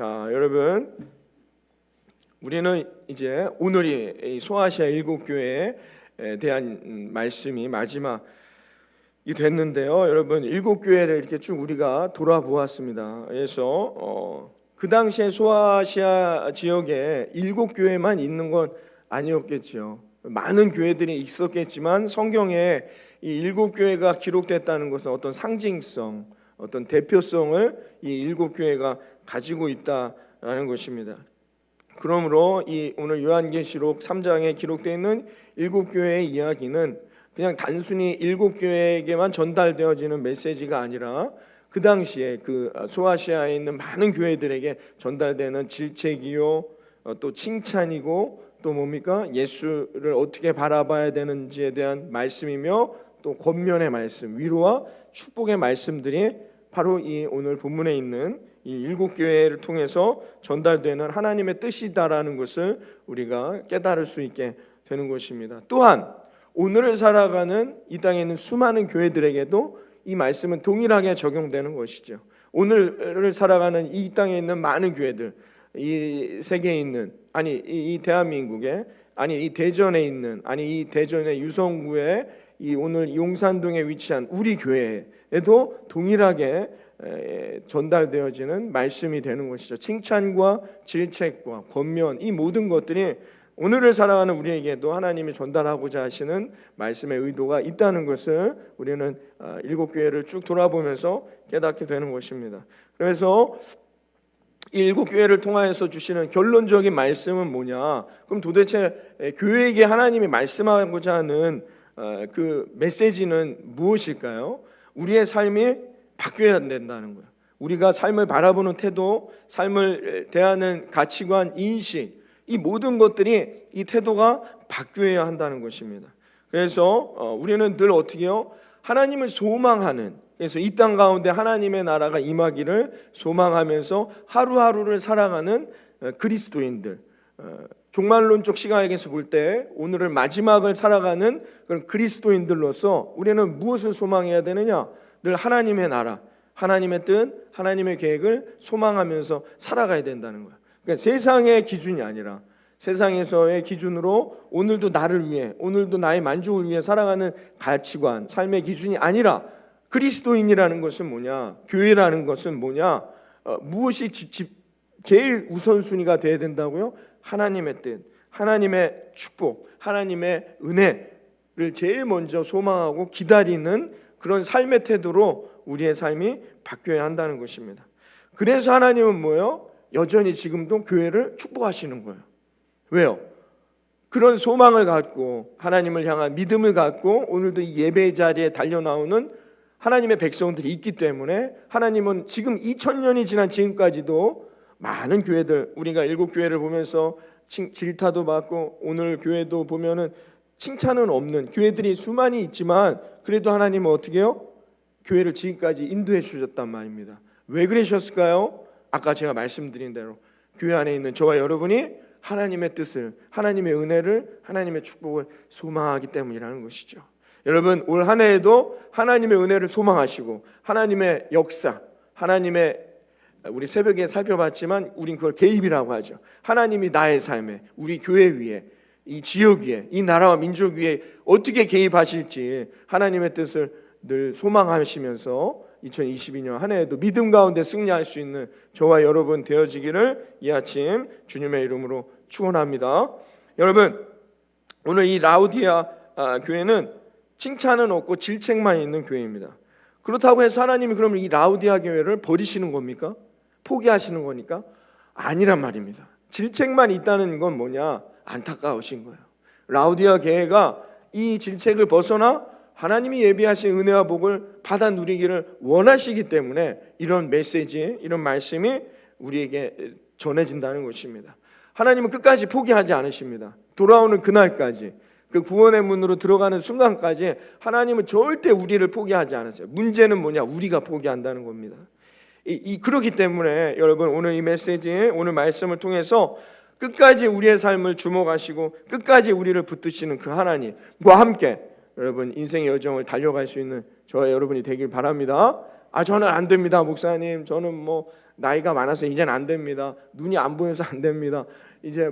자, 여러분, 우리는 이제 오늘이 소아시아 일곱 교회에 대한 말씀이 마지막이 됐는데요. 여러분, 일곱 교회를 이렇게 쭉 우리가 돌아보았습니다. 그래서 그 당시에 소아시아 지역에 일곱 교회만 있는 건 아니었겠죠. 많은 교회들이 있었겠지만 성경에 이 일곱 교회가 기록됐다는 것은 어떤 상징성, 어떤 대표성을 이 일곱 교회가 가지고 있다라는 것입니다. 그러므로 이 오늘 요한계시록 3장에 기록되어 있는 일곱 교회의 이야기는 그냥 단순히 일곱 교회에게만 전달되어지는 메시지가 아니라 그 당시에 그 소아시아에 있는 많은 교회들에게 전달되는 질책이요, 또 칭찬이고, 또 뭡니까? 예수를 어떻게 바라봐야 되는지에 대한 말씀이며, 또 권면의 말씀, 위로와 축복의 말씀들이 바로 이 오늘 본문에 있는 이 일곱 교회를 통해서 전달되는 하나님의 뜻이다라는 것을 우리가 깨달을 수 있게 되는 것입니다. 또한 오늘을 살아가는 이 땅에 있는 수많은 교회들에게도 이 말씀은 동일하게 적용되는 것이죠. 오늘을 살아가는 이 땅에 있는 많은 교회들, 이 세계에 있는, 아니 이 대한민국에, 아니 이 대전에 있는, 아니 이 대전의 유성구에, 이 오늘 용산동에 위치한 우리 교회에도 동일하게 전달되어지는 말씀이 되는 것이죠. 칭찬과 질책과 권면, 이 모든 것들이 오늘을 살아가는 우리에게도 하나님이 전달하고자 하시는 말씀의 의도가 있다는 것을 우리는 일곱 교회를 쭉 돌아보면서 깨닫게 되는 것입니다. 그래서 이 일곱 교회를 통하여서 주시는 결론적인 말씀은 뭐냐? 그럼 도대체 교회에게 하나님이 말씀하고자 하는 그 메시지는 무엇일까요? 우리의 삶이 바뀌어야 된다는 거예요. 우리가 삶을 바라보는 태도, 삶을 대하는 가치관, 인식, 이 모든 것들이 이 태도가 바뀌어야 한다는 것입니다. 그래서 우리는 늘 어떻게 해요? 하나님을 소망하는, 그래서 이 땅 가운데 하나님의 나라가 임하기를 소망하면서 하루하루를 살아가는 그리스도인들, 종말론적 시각에서 볼 때 오늘을 마지막을 살아가는 그런 그리스도인들로서 우리는 무엇을 소망해야 되느냐? 늘 하나님의 나라, 하나님의 뜻, 하나님의 계획을 소망하면서 살아가야 된다는 거예요. 그러니까 세상의 기준이 아니라 세상에서의 기준으로 오늘도 나를 위해, 오늘도 나의 만족을 위해 살아가는 가치관, 삶의 기준이 아니라 그리스도인이라는 것은 뭐냐? 교회라는 것은 뭐냐? 무엇이 제일 우선순위가 되어야 된다고요? 하나님의 뜻, 하나님의 축복, 하나님의 은혜를 제일 먼저 소망하고 기다리는 그런 삶의 태도로 우리의 삶이 바뀌어야 한다는 것입니다. 그래서 하나님은 뭐예요? 여전히 지금도 교회를 축복하시는 거예요. 왜요? 그런 소망을 갖고 하나님을 향한 믿음을 갖고 오늘도 이 예배 자리에 달려나오는 하나님의 백성들이 있기 때문에 하나님은 지금 2000년이 지난 지금까지도 많은 교회들, 우리가 일곱 교회를 보면서 질타도 받고 오늘 교회도 보면은 칭찬은 없는 교회들이 수많이 있지만 그래도 하나님은 어떻게 해요? 교회를 지금까지 인도해 주셨단 말입니다. 왜 그러셨을까요? 아까 제가 말씀드린 대로 교회 안에 있는 저와 여러분이 하나님의 뜻을, 하나님의 은혜를, 하나님의 축복을 소망하기 때문이라는 것이죠. 여러분, 올 한 해에도 하나님의 은혜를 소망하시고 하나님의 역사, 하나님의, 우리 새벽에 살펴봤지만 우린 그걸 개입이라고 하죠. 하나님이 나의 삶에, 우리 교회 위에, 이 지역 위에, 이 나라와 민족 위에 어떻게 개입하실지 하나님의 뜻을 늘 소망하시면서 2022년 한 해에도 믿음 가운데 승리할 수 있는 저와 여러분 되어지기를 이 아침 주님의 이름으로 축원합니다. 여러분, 오늘 이 라우디아 교회는 칭찬은 없고 질책만 있는 교회입니다. 그렇다고 해서 하나님이 그러면 이 라우디아 교회를 버리시는 겁니까? 포기하시는 거니까? 아니란 말입니다. 질책만 있다는 건 뭐냐? 안타까우신 거예요. 라우디아 교회가 이 질책을 벗어나 하나님이 예비하신 은혜와 복을 받아 누리기를 원하시기 때문에 이런 메시지, 이런 말씀이 우리에게 전해진다는 것입니다. 하나님은 끝까지 포기하지 않으십니다. 돌아오는 그날까지, 그 구원의 문으로 들어가는 순간까지 하나님은 절대 우리를 포기하지 않으세요. 문제는 뭐냐? 우리가 포기한다는 겁니다. 그렇기 때문에 여러분, 오늘 이 메시지, 오늘 말씀을 통해서 끝까지 우리의 삶을 주목하시고 끝까지 우리를 붙드시는 그 하나님과 함께 여러분 인생의 여정을 달려갈 수 있는 저와 여러분이 되길 바랍니다. 저는 안 됩니다, 목사님. 저는 나이가 많아서 이제는 안 됩니다. 눈이 안 보여서 안 됩니다. 이제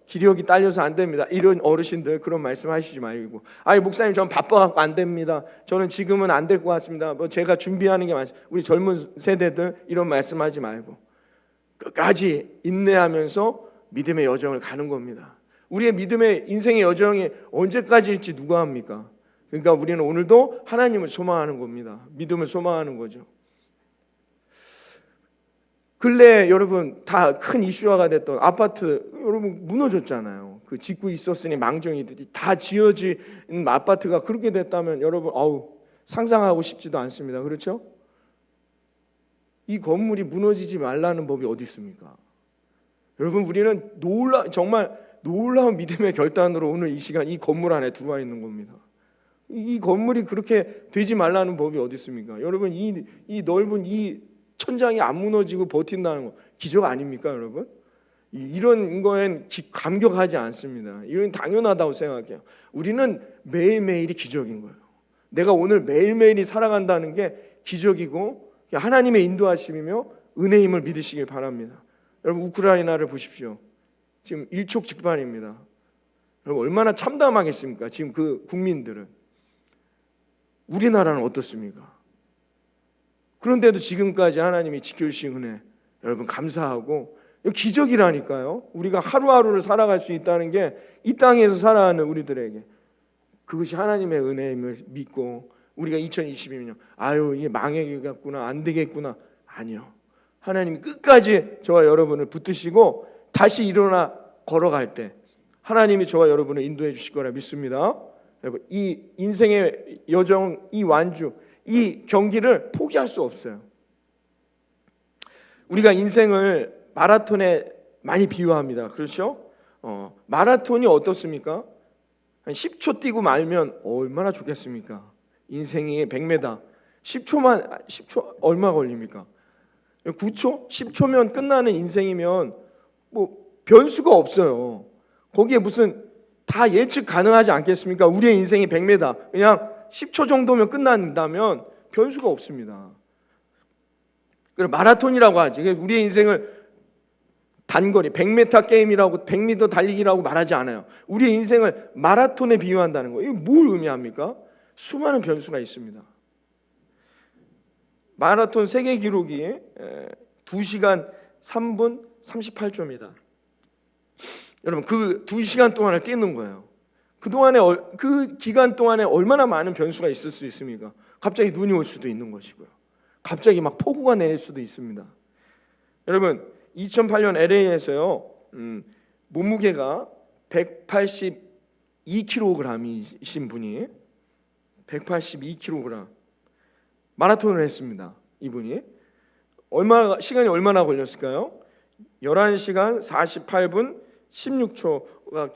기력이 딸려서 안 됩니다. 이런 어르신들 그런 말씀하시지 말고, 목사님 전 바빠갖고 안 됩니다. 저는 지금은 안 될 것 같습니다. 제가 준비하는 게 많습니다. 우리 젊은 세대들 이런 말씀하지 말고 끝까지 인내하면서 믿음의 여정을 가는 겁니다. 우리의 믿음의 인생의 여정이 언제까지일지 누가 합니까? 그러니까 우리는 오늘도 하나님을 소망하는 겁니다. 믿음을 소망하는 거죠. 근래 여러분 다 큰 이슈화가 됐던 아파트 여러분 무너졌잖아요. 그 짓고 있었으니 망정이 다 지어진 아파트가 그렇게 됐다면 여러분 상상하고 싶지도 않습니다. 그렇죠? 이 건물이 무너지지 말라는 법이 어디 있습니까? 여러분 우리는 정말 놀라운 믿음의 결단으로 오늘 이 시간 이 건물 안에 들어와 있는 겁니다. 이 건물이 그렇게 되지 말라는 법이 어디 있습니까? 여러분 이 넓은 이 천장이 안 무너지고 버틴다는 거 기적 아닙니까, 여러분? 이런 거엔 감격하지 않습니다. 이건 당연하다고 생각해요. 우리는 매일매일이 기적인 거예요. 내가 오늘 매일매일이 살아간다는 게 기적이고 하나님의 인도하심이며 은혜임을 믿으시길 바랍니다. 여러분 우크라이나를 보십시오. 지금 일촉즉발입니다. 여러분 얼마나 참담하겠습니까? 지금 그 국민들은. 우리나라는 어떻습니까? 그런데도 지금까지 하나님이 지켜주신 은혜 여러분 감사하고 기적이라니까요. 우리가 하루하루를 살아갈 수 있다는 게 이 땅에서 살아가는 우리들에게 그것이 하나님의 은혜임을 믿고 우리가 2022년 이게 망해겠구나 안 되겠구나 아니요. 하나님이 끝까지 저와 여러분을 붙드시고 다시 일어나 걸어갈 때 하나님이 저와 여러분을 인도해 주실 거라 믿습니다. 여러분 이 인생의 여정, 이 완주, 이 경기를 포기할 수 없어요. 우리가 인생을 마라톤에 많이 비유합니다. 그렇죠? 마라톤이 어떻습니까? 한 10초 뛰고 말면 얼마나 좋겠습니까? 인생이 100m 10초 얼마 걸립니까? 9초? 10초면 끝나는 인생이면 변수가 없어요. 거기에 무슨 다 예측 가능하지 않겠습니까? 우리의 인생이 100m 그냥 10초 정도면 끝난다면 변수가 없습니다. 그래서 마라톤이라고 하지. 우리의 인생을 단거리 100m 게임이라고 100m 달리기라고 말하지 않아요. 우리의 인생을 마라톤에 비유한다는 거예요. 이게 뭘 의미합니까? 수많은 변수가 있습니다. 마라톤 세계 기록이 2시간 3분 38초입니다. 여러분 그 2시간 동안을 뛰는 거예요. 그 기간 동안에 얼마나 많은 변수가 있을 수 있습니까? 갑자기 눈이 올 수도 있는 것이고요. 갑자기 막 폭우가 내릴 수도 있습니다. 여러분 2008년 LA에서요 몸무게가 182kg이신 분이 182kg 마라톤을 했습니다. 이분이 시간이 얼마나 걸렸을까요? 11시간 48분 16초가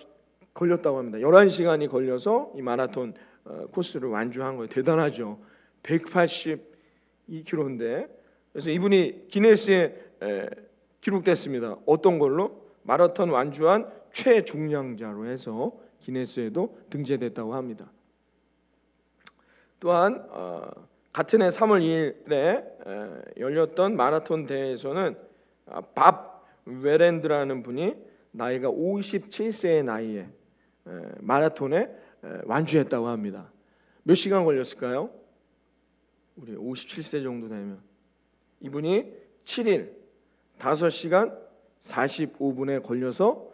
걸렸다고 합니다. 11시간이 걸려서 이 마라톤 코스를 완주한 거예요. 대단하죠. 182km인데 그래서 이분이 기네스에 기록됐습니다. 어떤 걸로? 마라톤 완주한 최중량자로 해서 기네스에도 등재됐다고 합니다. 또한 같은 해 3월 2일에 열렸던 마라톤 대회에서는 밥 웨랜드라는 분이 나이가 57세의 나이에 마라톤에 완주했다고 합니다. 몇 시간 걸렸을까요? 우리 57세 정도 되면 이분이 7일 5시간 45분에 걸려서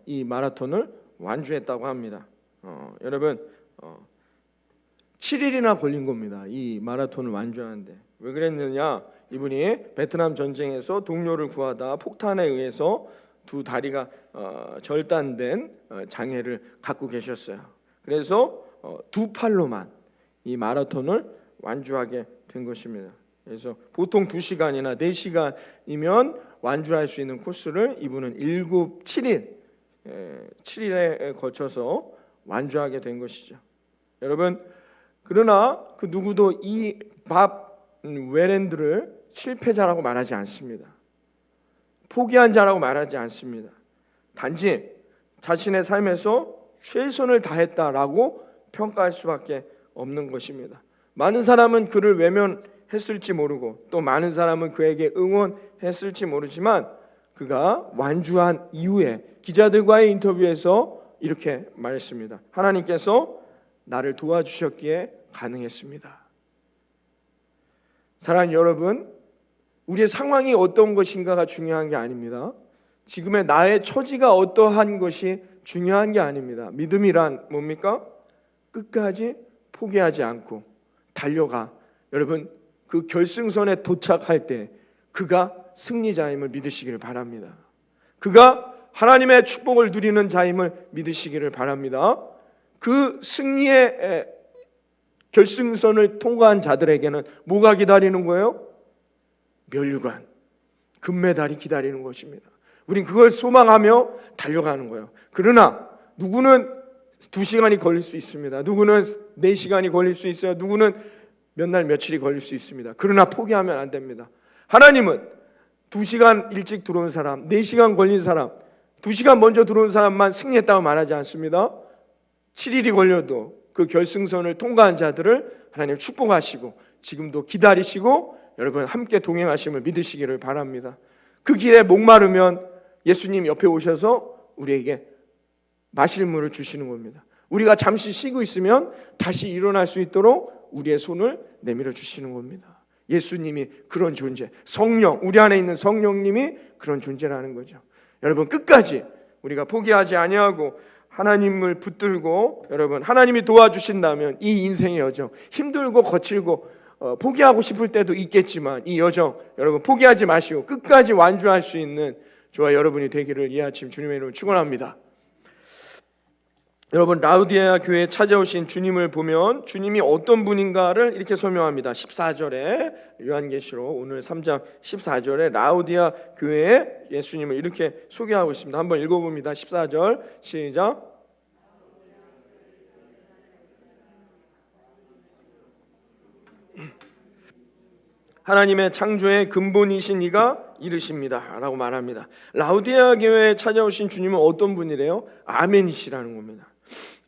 이 마라톤을 완주했다고 합니다. 여러분 7일이나 걸린 겁니다. 이 마라톤을 완주하는데 왜 그랬느냐? 이분이 베트남 전쟁에서 동료를 구하다 폭탄에 의해서 두 다리가 절단된 장애를 갖고 계셨어요. 그래서 두 팔로만 이 마라톤을 완주하게 된 것입니다. 그래서 보통 2시간이나 4시간이면 완주할 수 있는 코스를 이분은 7일에 거쳐서 완주하게 된 것이죠. 여러분 그러나 그 누구도 이 밥 웨랜드를 실패자라고 말하지 않습니다. 포기한 자라고 말하지 않습니다. 단지 자신의 삶에서 최선을 다했다라고 평가할 수밖에 없는 것입니다. 많은 사람은 그를 했을지 모르고 또 많은 사람은 그에게 응원했을지 모르지만 그가 완주한 이후에 기자들과의 인터뷰에서 이렇게 말했습니다. 하나님께서 나를 도와주셨기에 가능했습니다. 사랑하는 여러분, 우리의 상황이 어떤 것인가가 중요한 게 아닙니다. 지금의 나의 처지가 어떠한 것이 중요한 게 아닙니다. 믿음이란 뭡니까? 끝까지 포기하지 않고 달려가. 여러분, 그 결승선에 도착할 때 그가 승리자임을 믿으시기를 바랍니다. 그가 하나님의 축복을 누리는 자임을 믿으시기를 바랍니다. 그 승리의 결승선을 통과한 자들에게는 뭐가 기다리는 거예요? 면류관, 금메달이 기다리는 것입니다. 우린 그걸 소망하며 달려가는 거예요. 그러나 누구는 2시간이 걸릴 수 있습니다. 누구는 4시간이 걸릴 수 있어요. 누구는 몇 날 며칠이 걸릴 수 있습니다. 그러나 포기하면 안 됩니다. 하나님은 2시간 일찍 들어온 사람, 4시간 걸린 사람, 2시간 먼저 들어온 사람만 승리했다고 말하지 않습니다. 7일이 걸려도 그 결승선을 통과한 자들을 하나님 축복하시고 지금도 기다리시고 여러분 함께 동행하심을 믿으시기를 바랍니다. 그 길에 목마르면 예수님 옆에 오셔서 우리에게 마실 물을 주시는 겁니다. 우리가 잠시 쉬고 있으면 다시 일어날 수 있도록 우리의 손을 내밀어 주시는 겁니다. 예수님이 그런 존재, 성령, 우리 안에 있는 성령님이 그런 존재라는 거죠. 여러분 끝까지 우리가 포기하지 아니하고 하나님을 붙들고 여러분 하나님이 도와주신다면 이 인생의 여정 힘들고 거칠고 포기하고 싶을 때도 있겠지만 이 여정 여러분 포기하지 마시고 끝까지 완주할 수 있는 저와 여러분이 되기를 이 아침 주님의 이름으로 축원합니다. 여러분 라우디아 교회에 찾아오신 주님을 보면 주님이 어떤 분인가를 이렇게 설명합니다. 14절에 요한계시록 오늘 3장 14절에 라우디아 교회에 예수님을 이렇게 소개하고 있습니다. 한번 읽어봅니다. 14절 시작. 하나님의 창조의 근본이신 이가 이르십니다 라고 말합니다. 라우디아 교회에 찾아오신 주님은 어떤 분이래요? 아멘이시라는 겁니다.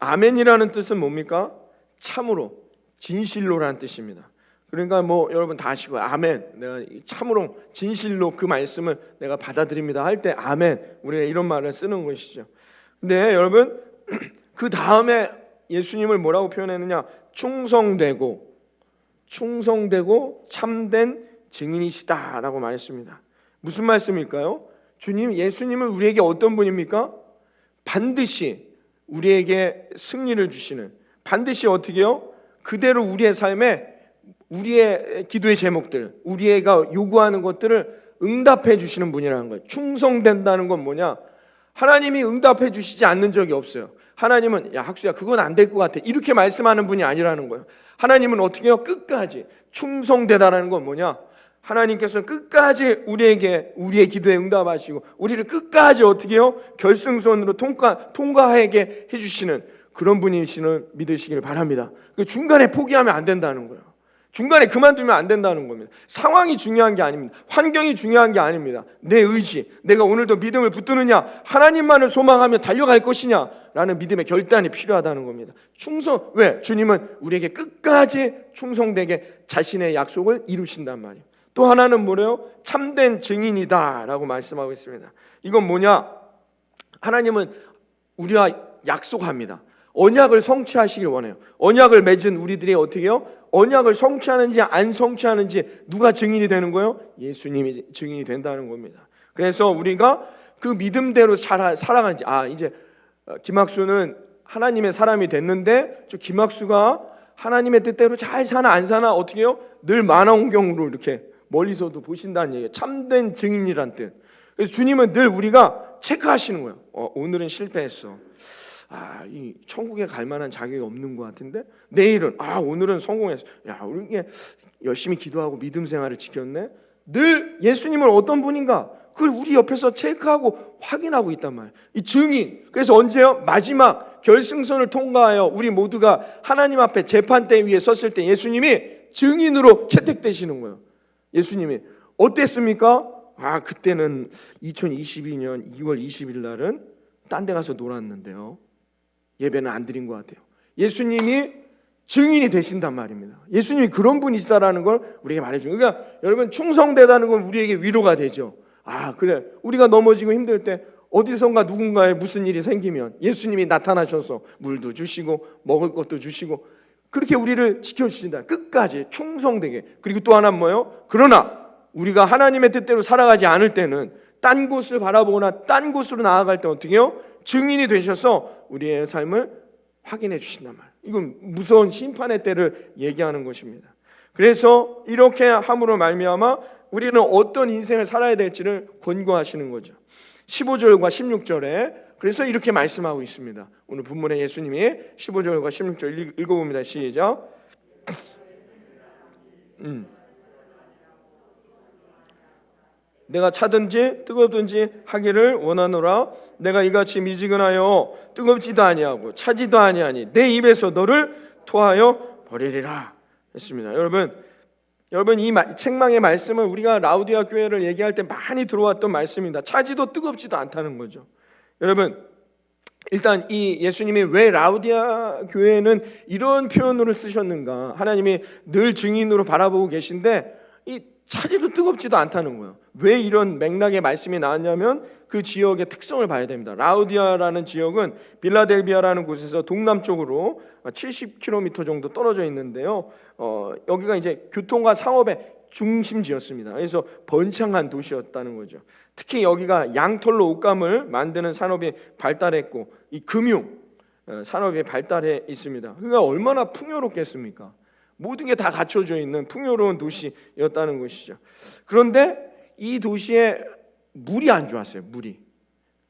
아멘이라는 뜻은 뭡니까? 참으로, 진실로라는 뜻입니다. 그러니까 뭐 여러분 다 아시고 아멘, 내가 참으로 진실로 그 말씀을 내가 받아들입니다 할 때 아멘, 우리가 이런 말을 쓰는 것이죠. 근데 여러분 그 다음에 예수님을 뭐라고 표현했느냐? 충성되고 참된 증인이시다라고 말했습니다. 무슨 말씀일까요? 예수님은 우리에게 어떤 분입니까? 반드시 우리에게 승리를 주시는, 반드시 어떻게요? 그대로 우리의 삶에 우리의 기도의 제목들, 우리가 요구하는 것들을 응답해 주시는 분이라는 거예요. 충성된다는 건 뭐냐? 하나님이 응답해 주시지 않는 적이 없어요. 하나님은 야 학수야 그건 안 될 것 같아 이렇게 말씀하는 분이 아니라는 거예요. 하나님은 어떻게 해요? 끝까지 충성되다라는 건 뭐냐? 하나님께서는 끝까지 우리의 기도에 응답하시고 우리를 끝까지 어떻게 해요? 결승선으로 통과하게 해주시는 그런 분이시는 믿으시길 바랍니다. 중간에 포기하면 안 된다는 거예요. 중간에 그만두면 안 된다는 겁니다. 상황이 중요한 게 아닙니다. 환경이 중요한 게 아닙니다. 내 의지, 내가 오늘도 믿음을 붙드느냐, 하나님만을 소망하며 달려갈 것이냐 라는 믿음의 결단이 필요하다는 겁니다. 왜? 주님은 우리에게 끝까지 충성되게 자신의 약속을 이루신단 말이에요. 또 하나는 뭐래요? 참된 증인이다 라고 말씀하고 있습니다. 이건 뭐냐? 하나님은 우리와 약속합니다. 언약을 성취하시길 원해요. 언약을 맺은 우리들이 어떻게 해요? 언약을 성취하는지 안 성취하는지 누가 증인이 되는 거예요? 예수님이 증인이 된다는 겁니다. 그래서 우리가 그 믿음대로 살아가는지, 이제 김학수는 하나님의 사람이 됐는데 저 김학수가 하나님의 뜻대로 잘 사나 안 사나 어떻게 해요? 늘 만원경으로 이렇게 멀리서도 보신다는 얘기예요. 참된 증인이란 뜻. 그래서 주님은 늘 우리가 체크하시는 거예요. 오늘은 실패했어. 이 천국에 갈 만한 자격이 없는 것 같은데 내일은 오늘은 성공했어. 우리 열심히 기도하고 믿음 생활을 지켰네. 늘 예수님은 어떤 분인가? 그걸 우리 옆에서 체크하고 확인하고 있단 말이에요. 이 증인. 그래서 언제요? 마지막 결승선을 통과하여 우리 모두가 하나님 앞에 재판대 위에 섰을 때 예수님이 증인으로 채택되시는 거예요. 예수님이 어땠습니까? 그때는 2022년 2월 20일 날은 딴 데 가서 놀았는데요. 예배는 안 드린 것 같아요. 예수님이 증인이 되신단 말입니다. 예수님이 그런 분이시다라는 걸 우리에게 말해주는. 그러니까 여러분, 충성되다는 건 우리에게 위로가 되죠. 아, 그래, 우리가 넘어지고 힘들 때 어디선가 누군가에 무슨 일이 생기면 예수님이 나타나셔서 물도 주시고 먹을 것도 주시고 그렇게 우리를 지켜주신다. 끝까지 충성되게. 그리고 또 하나는 뭐예요? 그러나 우리가 하나님의 뜻대로 살아가지 않을 때는 딴 곳을 바라보거나 딴 곳으로 나아갈 때 어떻게 해요? 증인이 되셔서 우리의 삶을 확인해 주신단 말이에요. 이건 무서운 심판의 때를 얘기하는 것입니다. 그래서 이렇게 함으로 말미암아 우리는 어떤 인생을 살아야 될지를 권고하시는 거죠. 15절과 16절에 그래서 이렇게 말씀하고 있습니다. 오늘 본문에 예수님이 15절과 16절 읽어봅니다. 시작. 내가 차든지 뜨겁든지 하기를 원하노라. 내가 이같이 미지근하여 뜨겁지도 아니하고 차지도 아니하니 내 입에서 너를 토하여 버리리라 했습니다. 여러분 이 책망의 말씀은 우리가 라우디아 교회를 얘기할 때 많이 들어왔던 말씀입니다. 차지도 뜨겁지도 않다는 거죠. 여러분, 일단 이 예수님이 왜 라우디아 교회는 이런 표현으로 쓰셨는가? 하나님이 늘 증인으로 바라보고 계신데 이 차지도 뜨겁지도 않다는 거예요. 왜 이런 맥락의 말씀이 나왔냐면 그 지역의 특성을 봐야 됩니다. 라우디아라는 지역은 빌라델비아라는 곳에서 동남쪽으로 70km 정도 떨어져 있는데요. 여기가 이제 교통과 상업의 중심지였습니다. 그래서 번창한 도시였다는 거죠. 특히 여기가 양털로 옷감을 만드는 산업이 발달했고 이 금융 산업이 발달해 있습니다. 그러니까 얼마나 풍요롭겠습니까? 모든 게 다 갖춰져 있는 풍요로운 도시였다는 것이죠. 그런데 이 도시에 물이 안 좋았어요. 물이.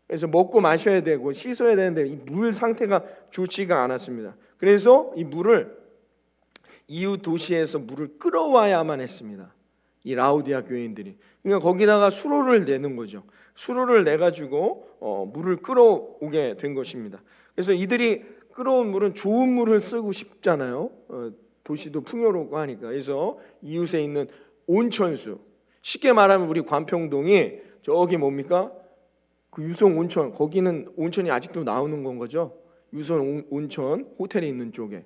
그래서 먹고 마셔야 되고 씻어야 되는데 이 물 상태가 좋지가 않았습니다. 그래서 이 물을 이웃 도시에서 물을 끌어와야만 했습니다. 이 라우디아 교인들이. 그러니까 거기다가 수로를 내는 거죠. 수로를 내 가지고 물을 끌어오게 된 것입니다. 그래서 이들이 끌어온 물은 좋은 물을 쓰고 싶잖아요. 도시도 풍요롭고 하니까. 그래서 이웃에 있는 온천수, 쉽게 말하면 우리 관평동이 저기 뭡니까? 그 유성 온천, 거기는 온천이 아직도 나오는 건 거죠. 유성 온천 호텔이 있는 쪽에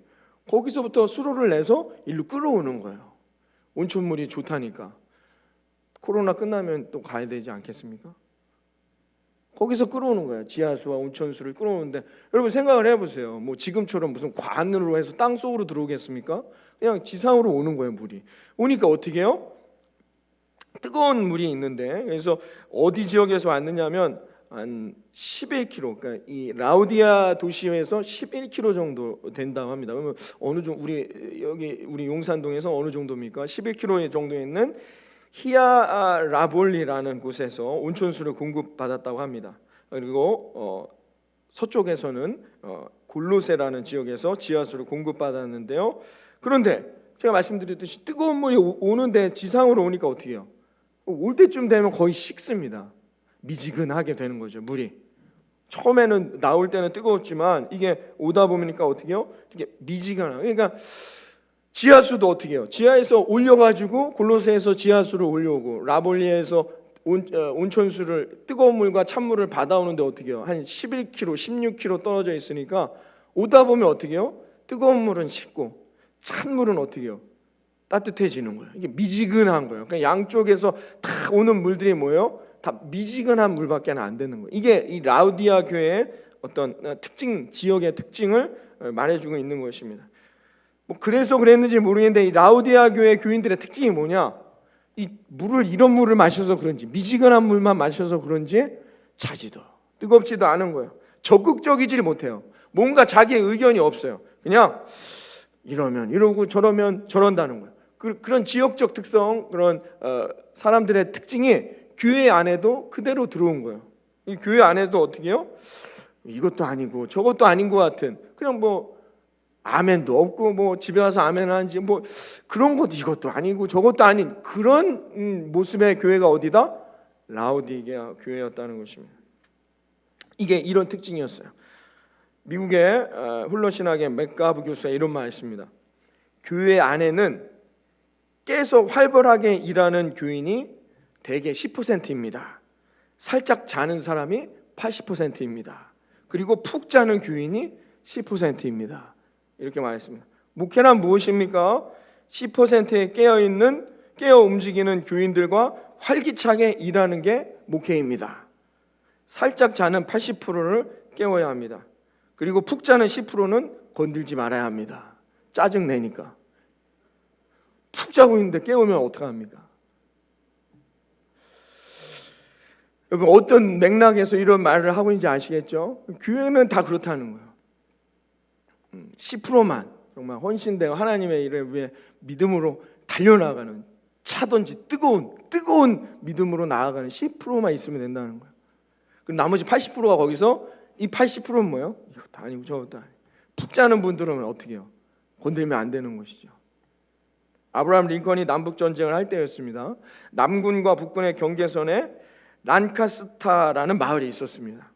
거기서부터 수로를 내서 일로 끌어오는 거예요. 온천물이 좋다니까. 코로나 끝나면 또 가야 되지 않겠습니까? 거기서 끌어오는 거예요. 지하수와 온천수를 끌어오는데 여러분 생각을 해보세요. 뭐 지금처럼 무슨 관으로 해서 땅 속으로 들어오겠습니까? 그냥 지상으로 오는 거예요. 물이 오니까 어떻게 해요? 뜨거운 물이 있는데 그래서 어디 지역에서 왔느냐면 한 11km, 그러니까 이 라우디아 도시에서 11km 정도 된다고 합니다. 그러면 어느 정도 우리 용산동에서 어느 정도입니까? 11km 정도에 있는 히아라볼리라는 곳에서 온천수를 공급받았다고 합니다. 그리고 서쪽에서는 골로세라는 지역에서 지하수를 공급받았는데요. 그런데 제가 말씀드렸듯이 뜨거운 물이 오는데 지상으로 오니까 어떻게 해요? 올 때쯤 되면 거의 식습니다. 미지근하게 되는 거죠. 물이 처음에는 나올 때는 뜨거웠지만 이게 오다 보니까 어떻게 해요? 이게 미지근하. 그러니까 지하수도 어떻게 해요? 지하에서 올려가지고 골로새에서 지하수를 올려오고 라볼리에서 온천수를 뜨거운 물과 찬물을 받아오는데 어떻게 해요? 한 11km, 16km 떨어져 있으니까 오다 보면 어떻게 해요? 뜨거운 물은 식고 찬물은 어떻게 해요? 따뜻해지는 거예요. 이게 미지근한 거예요. 그러니까 양쪽에서 다 오는 물들이 뭐예요? 다 미지근한 물밖에 안 되는 거예요. 이게 이 라우디아 교회의 어떤 특징, 지역의 특징을 말해주고 있는 것입니다. 뭐 그래서 그랬는지 모르겠는데 이 라우디아 교회 교인들의 특징이 뭐냐? 이 물을 이런 물을 마셔서 그런지 미지근한 물만 마셔서 그런지 차지도 뜨겁지도 않은 거예요. 적극적이지 못해요. 뭔가 자기의 의견이 없어요. 그냥 이러면 이러고 저러면 저런다는 거예요. 그런 지역적 특성, 그런 사람들의 특징이 교회 안에도 그대로 들어온 거예요. 이 교회 안에도 어떻게 해요? 이것도 아니고 저것도 아닌 것 같은, 그냥 뭐 아멘도 없고 뭐 집에 와서 아멘 하는지 뭐 그런 것도 이것도 아니고 저것도 아닌 그런 모습의 교회가 어디다? 라우디게아 교회였다는 것입니다. 이게 이런 특징이었어요. 미국의 훌러신학의 맥가브 교수가 이런 말을 했습니다. 교회 안에는 계속 활발하게 일하는 교인이 대개 10%입니다. 살짝 자는 사람이 80%입니다. 그리고 푹 자는 교인이 10%입니다. 이렇게 말했습니다. 목회란 무엇입니까? 10%에 깨어 움직이는 교인들과 활기차게 일하는 게 목회입니다. 살짝 자는 80%를 깨워야 합니다. 그리고 푹 자는 10%는 건들지 말아야 합니다. 짜증 내니까. 푹 자고 있는데 깨우면 어떡합니까? 여러분, 어떤 맥락에서 이런 말을 하고 있는지 아시겠죠? 교회는 다 그렇다는 거예요. 10%만 정말 헌신되고 하나님의 일을 위해 믿음으로 달려나가는, 차든지 뜨거운 믿음으로 나아가는 10%만 있으면 된다는 거예요. 그럼 나머지 80%가 거기서, 이 80%는 뭐예요? 이것도 아니고 저것도 아니고. 푹 자는 분들은 어떻게 해요? 건들면 안 되는 것이죠. 아브라함 링컨이 남북 전쟁을 할 때였습니다. 남군과 북군의 경계선에 란카스타라는 마을이 있었습니다.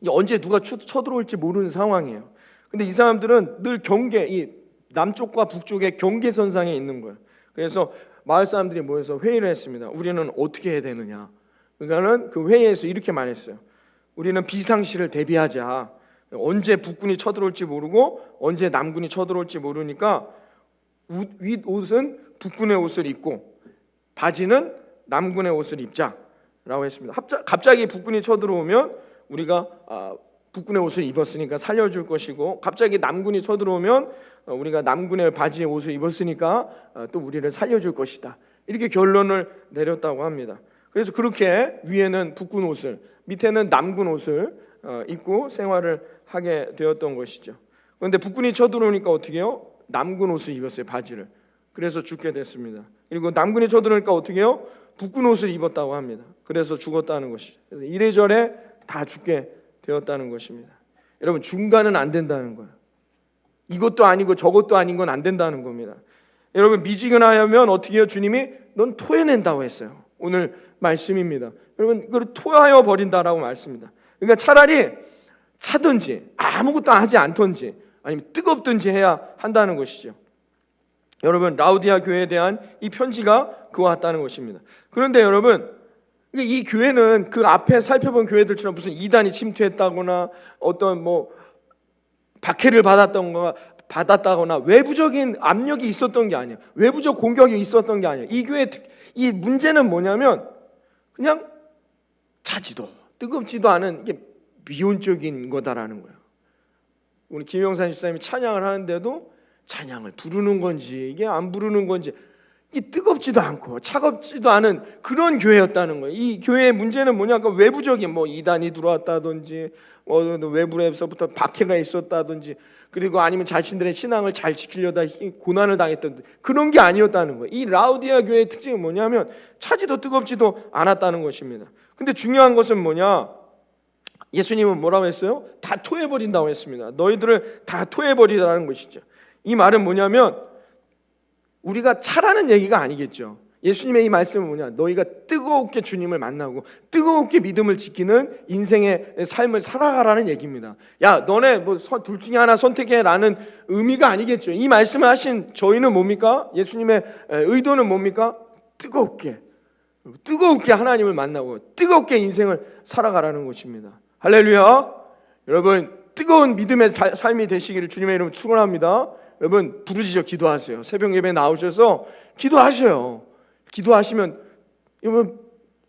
언제 누가 쳐들어올지 모르는 상황이에요. 근데 이 사람들은 늘 이 남쪽과 북쪽의 경계선상에 있는 거예요. 그래서 마을 사람들이 모여서 회의를 했습니다. 우리는 어떻게 해야 되느냐. 그러니까는 그 회의에서 이렇게 말했어요. 우리는 비상시를 대비하자. 언제 북군이 쳐들어올지 모르고 언제 남군이 쳐들어올지 모르니까 윗옷은 북군의 옷을 입고 바지는 남군의 옷을 입자라고 했습니다. 갑자기 북군이 쳐들어오면 우리가 북군의 옷을 입었으니까 살려줄 것이고, 갑자기 남군이 쳐들어오면 우리가 남군의 바지에 옷을 입었으니까 또 우리를 살려줄 것이다. 이렇게 결론을 내렸다고 합니다. 그래서 그렇게 위에는 북군 옷을, 밑에는 남군 옷을 입고 생활을 하게 되었던 것이죠. 그런데 북군이 쳐들어오니까 어떻게 해요? 남군 옷을 입었어요, 바지를. 그래서 죽게 됐습니다. 그리고 남군이 쳐들어오니까 어떻게 해요? 북군 옷을 입었다고 합니다. 그래서 죽었다는 것이죠. 그래서 이래저래 다 죽게 되었다는 것입니다. 여러분, 중간은 안 된다는 거예요. 이것도 아니고 저것도 아닌 건 안 된다는 겁니다. 여러분, 미지근하면 어떻게 해요? 주님이 넌 토해낸다고 했어요. 오늘 말씀입니다. 여러분, 그걸 토하여 버린다라고 말씀입니다. 그러니까 차라리 차든지 아무것도 하지 않던지 아니면 뜨겁든지 해야 한다는 것이죠. 여러분, 라우디아 교회에 대한 이 편지가 그와 같다는 것입니다. 그런데 여러분, 이 교회는 그 앞에 살펴본 교회들처럼 무슨 이단이 침투했다거나 어떤 박해를 받았다거나 외부적인 압력이 있었던 게 아니에요. 외부적 공격이 있었던 게 아니에요. 이 교회 이 문제는 뭐냐면 그냥 차지도 뜨겁지도 않은 이게 미온적인 거다라는 거예요. 우리 김영산 집사님이 찬양을 하는데도 찬양을 부르는 건지 이게 안 부르는 건지, 이게 뜨겁지도 않고 차갑지도 않은 그런 교회였다는 거예요. 이 교회의 문제는 뭐냐? 그 외부적인 이단이 들어왔다든지 외부에서부터 박해가 있었다든지, 그리고 아니면 자신들의 신앙을 잘 지키려다 고난을 당했던 그런 게 아니었다는 거예요. 이 라우디아 교회의 특징이 뭐냐면 차지도 뜨겁지도 않았다는 것입니다. 근데 중요한 것은 뭐냐? 예수님은 뭐라고 했어요? 다 토해버린다고 했습니다. 너희들을 다 토해버리라는 것이죠. 이 말은 뭐냐면 우리가 차라는 얘기가 아니겠죠. 예수님의 이 말씀은 뭐냐? 너희가 뜨겁게 주님을 만나고 뜨겁게 믿음을 지키는 인생의 삶을 살아가라는 얘기입니다. 야, 너네 둘 중에 하나 선택해라는 의미가 아니겠죠. 이 말씀을 하신 저희는 뭡니까? 예수님의 의도는 뭡니까? 뜨겁게 하나님을 만나고 뜨겁게 인생을 살아가라는 것입니다. 할렐루야. 여러분, 뜨거운 믿음의 삶이 되시기를 주님의 이름으로 축원합니다. 여러분, 부르짖어 기도하세요. 새벽 예배에 나오셔서 기도하셔요. 기도하시면, 여러분,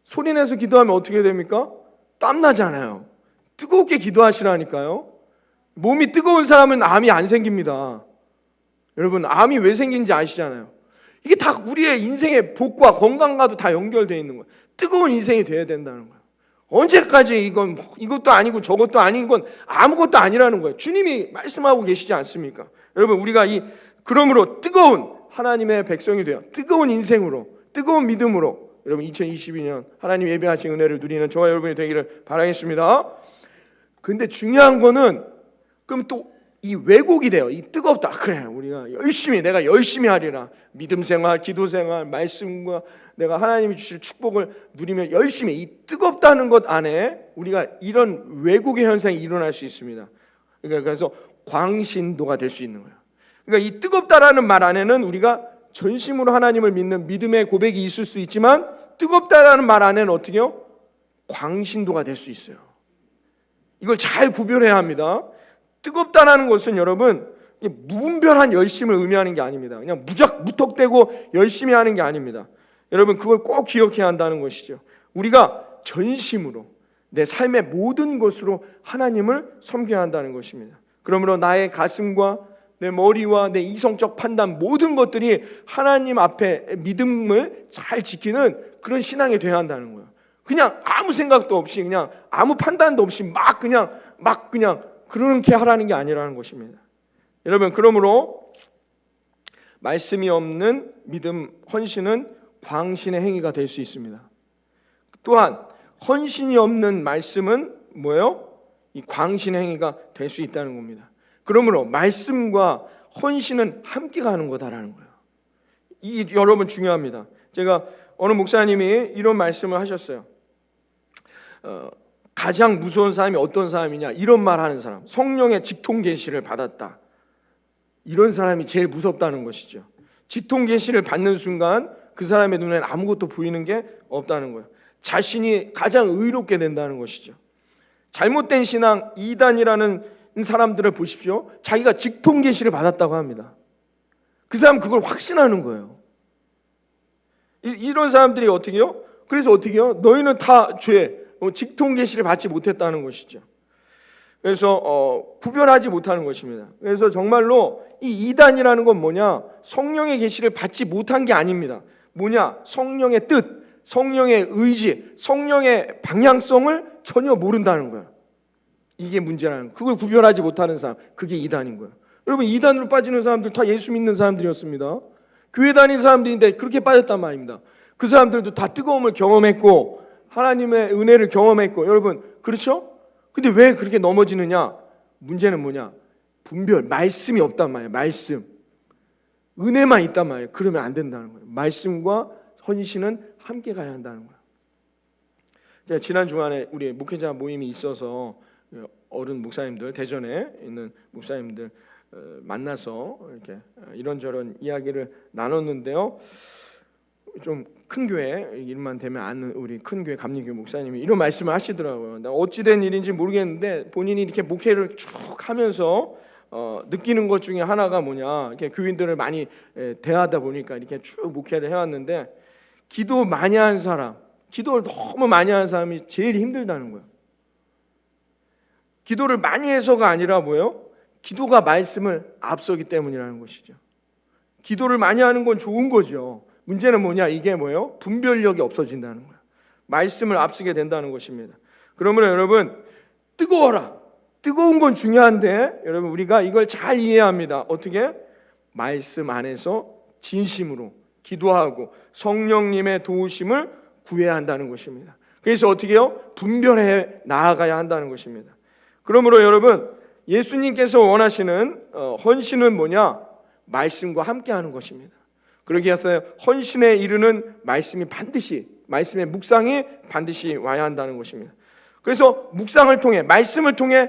소리내서 기도하면 어떻게 됩니까? 땀나잖아요. 뜨겁게 기도하시라니까요. 몸이 뜨거운 사람은 암이 안 생깁니다. 여러분, 암이 왜 생긴지 아시잖아요. 이게 다 우리의 인생의 복과 건강과도 다 연결되어 있는 거예요. 뜨거운 인생이 되어야 된다는 거예요. 언제까지 이것도 아니고 저것도 아닌 건 아무것도 아니라는 거예요. 주님이 말씀하고 계시지 않습니까? 여러분, 우리가 그러므로 뜨거운 하나님의 백성이 되어 뜨거운 인생으로, 뜨거운 믿음으로 여러분 2022년 하나님 예배하신 은혜를 누리는 저와 여러분이 되기를 바라겠습니다. 근데 중요한 거는 그럼 또 이 왜곡이 돼요. 이 뜨겁다. 그래, 내가 열심히 하리라. 믿음 생활, 기도 생활, 말씀과 내가 하나님이 주실 축복을 누리며 열심히, 이 뜨겁다는 것 안에 우리가 이런 왜곡의 현상이 일어날 수 있습니다. 그러니까 그래서 광신도가 될 수 있는 거예요. 그러니까 이 뜨겁다라는 말 안에는 우리가 전심으로 하나님을 믿는 믿음의 고백이 있을 수 있지만, 뜨겁다라는 말 안에는 어떻게 해요? 광신도가 될 수 있어요. 이걸 잘 구별해야 합니다. 뜨겁다라는 것은 여러분, 이게 무분별한 열심을 의미하는 게 아닙니다. 그냥 무턱대고 열심히 하는 게 아닙니다. 여러분 그걸 꼭 기억해야 한다는 것이죠. 우리가 전심으로 내 삶의 모든 것으로 하나님을 섬겨야 한다는 것입니다. 그러므로 나의 가슴과 내 머리와 내 이성적 판단 모든 것들이 하나님 앞에 믿음을 잘 지키는 그런 신앙이 되어야 한다는 거예요. 그냥 아무 생각도 없이 그냥 아무 판단도 없이 막 그냥 그렇게 하라는 게 아니라는 것입니다. 여러분 그러므로 말씀이 없는 믿음 헌신은 광신의 행위가 될 수 있습니다. 또한 헌신이 없는 말씀은 뭐예요? 이 광신의 행위가 될 수 있다는 겁니다. 그러므로 말씀과 헌신은 함께 가는 거다라는 거예요. 이 여러분 중요합니다. 제가 어느 목사님이 이런 말씀을 하셨어요. 가장 무서운 사람이 어떤 사람이냐, 이런 말 하는 사람, 성령의 직통 계시를 받았다, 이런 사람이 제일 무섭다는 것이죠. 직통 계시를 받는 순간 그 사람의 눈에는 아무것도 보이는 게 없다는 거예요. 자신이 가장 의롭게 된다는 것이죠. 잘못된 신앙, 이단이라는 사람들을 보십시오. 자기가 직통 계시를 받았다고 합니다. 그 사람 그걸 확신하는 거예요. 이런 사람들이 어떻게 해요? 그래서 어떻게 해요? 너희는 다 죄, 직통 계시를 받지 못했다는 것이죠. 그래서 구별하지 못하는 것입니다. 그래서 정말로 이 이단이라는 건 뭐냐? 성령의 계시를 받지 못한 게 아닙니다. 뭐냐? 성령의 뜻, 성령의 의지, 성령의 방향성을 전혀 모른다는 거예요. 이게 문제라는 거예요. 그걸 구별하지 못하는 사람, 그게 이단인 거예요. 여러분 이단으로 빠지는 사람들 다 예수 믿는 사람들이었습니다. 교회 다니는 사람들인데 그렇게 빠졌단 말입니다. 그 사람들도 다 뜨거움을 경험했고 하나님의 은혜를 경험했고, 여러분 그렇죠? 근데 왜 그렇게 넘어지느냐? 문제는 뭐냐? 분별, 말씀이 없단 말이에요. 말씀, 은혜만 있단 말이에요. 그러면 안 된다는 거예요. 말씀과 헌신은 함께 가야 한다는 거예요. 제가 지난 주간에 우리 목회자 모임이 있어서 어른 목사님들, 대전에 있는 목사님들 만나서 이렇게 이런저런 이야기를 나눴는데요. 좀 큰 교회 일만 되면 아는 우리 큰 교회 감리교회 목사님이 이런 말씀을 하시더라고요. 어찌된 일인지 모르겠는데 본인이 이렇게 목회를 쭉 하면서 느끼는 것 중에 하나가 뭐냐, 이렇게 교인들을 많이 대하다 보니까 이렇게 쭉 목회를 해왔는데, 기도 많이 한 사람, 기도를 너무 많이 한 사람이 제일 힘들다는 거예요. 기도를 많이 해서가 아니라 뭐예요? 기도가 말씀을 앞서기 때문이라는 것이죠. 기도를 많이 하는 건 좋은 거죠. 문제는 뭐냐? 이게 뭐예요? 분별력이 없어진다는 거예요. 말씀을 앞서게 된다는 것입니다. 그러므로 여러분, 뜨거워라. 뜨거운 건 중요한데 여러분 우리가 이걸 잘 이해해야 합니다. 어떻게? 말씀 안에서 진심으로 기도하고 성령님의 도우심을 구해야 한다는 것입니다. 그래서 어떻게 해요? 분별해 나아가야 한다는 것입니다. 그러므로 여러분, 예수님께서 원하시는 헌신은 뭐냐? 말씀과 함께하는 것입니다. 그러기 위해서 헌신에 이르는 말씀이 반드시, 말씀의 묵상이 반드시 와야 한다는 것입니다. 그래서 묵상을 통해, 말씀을 통해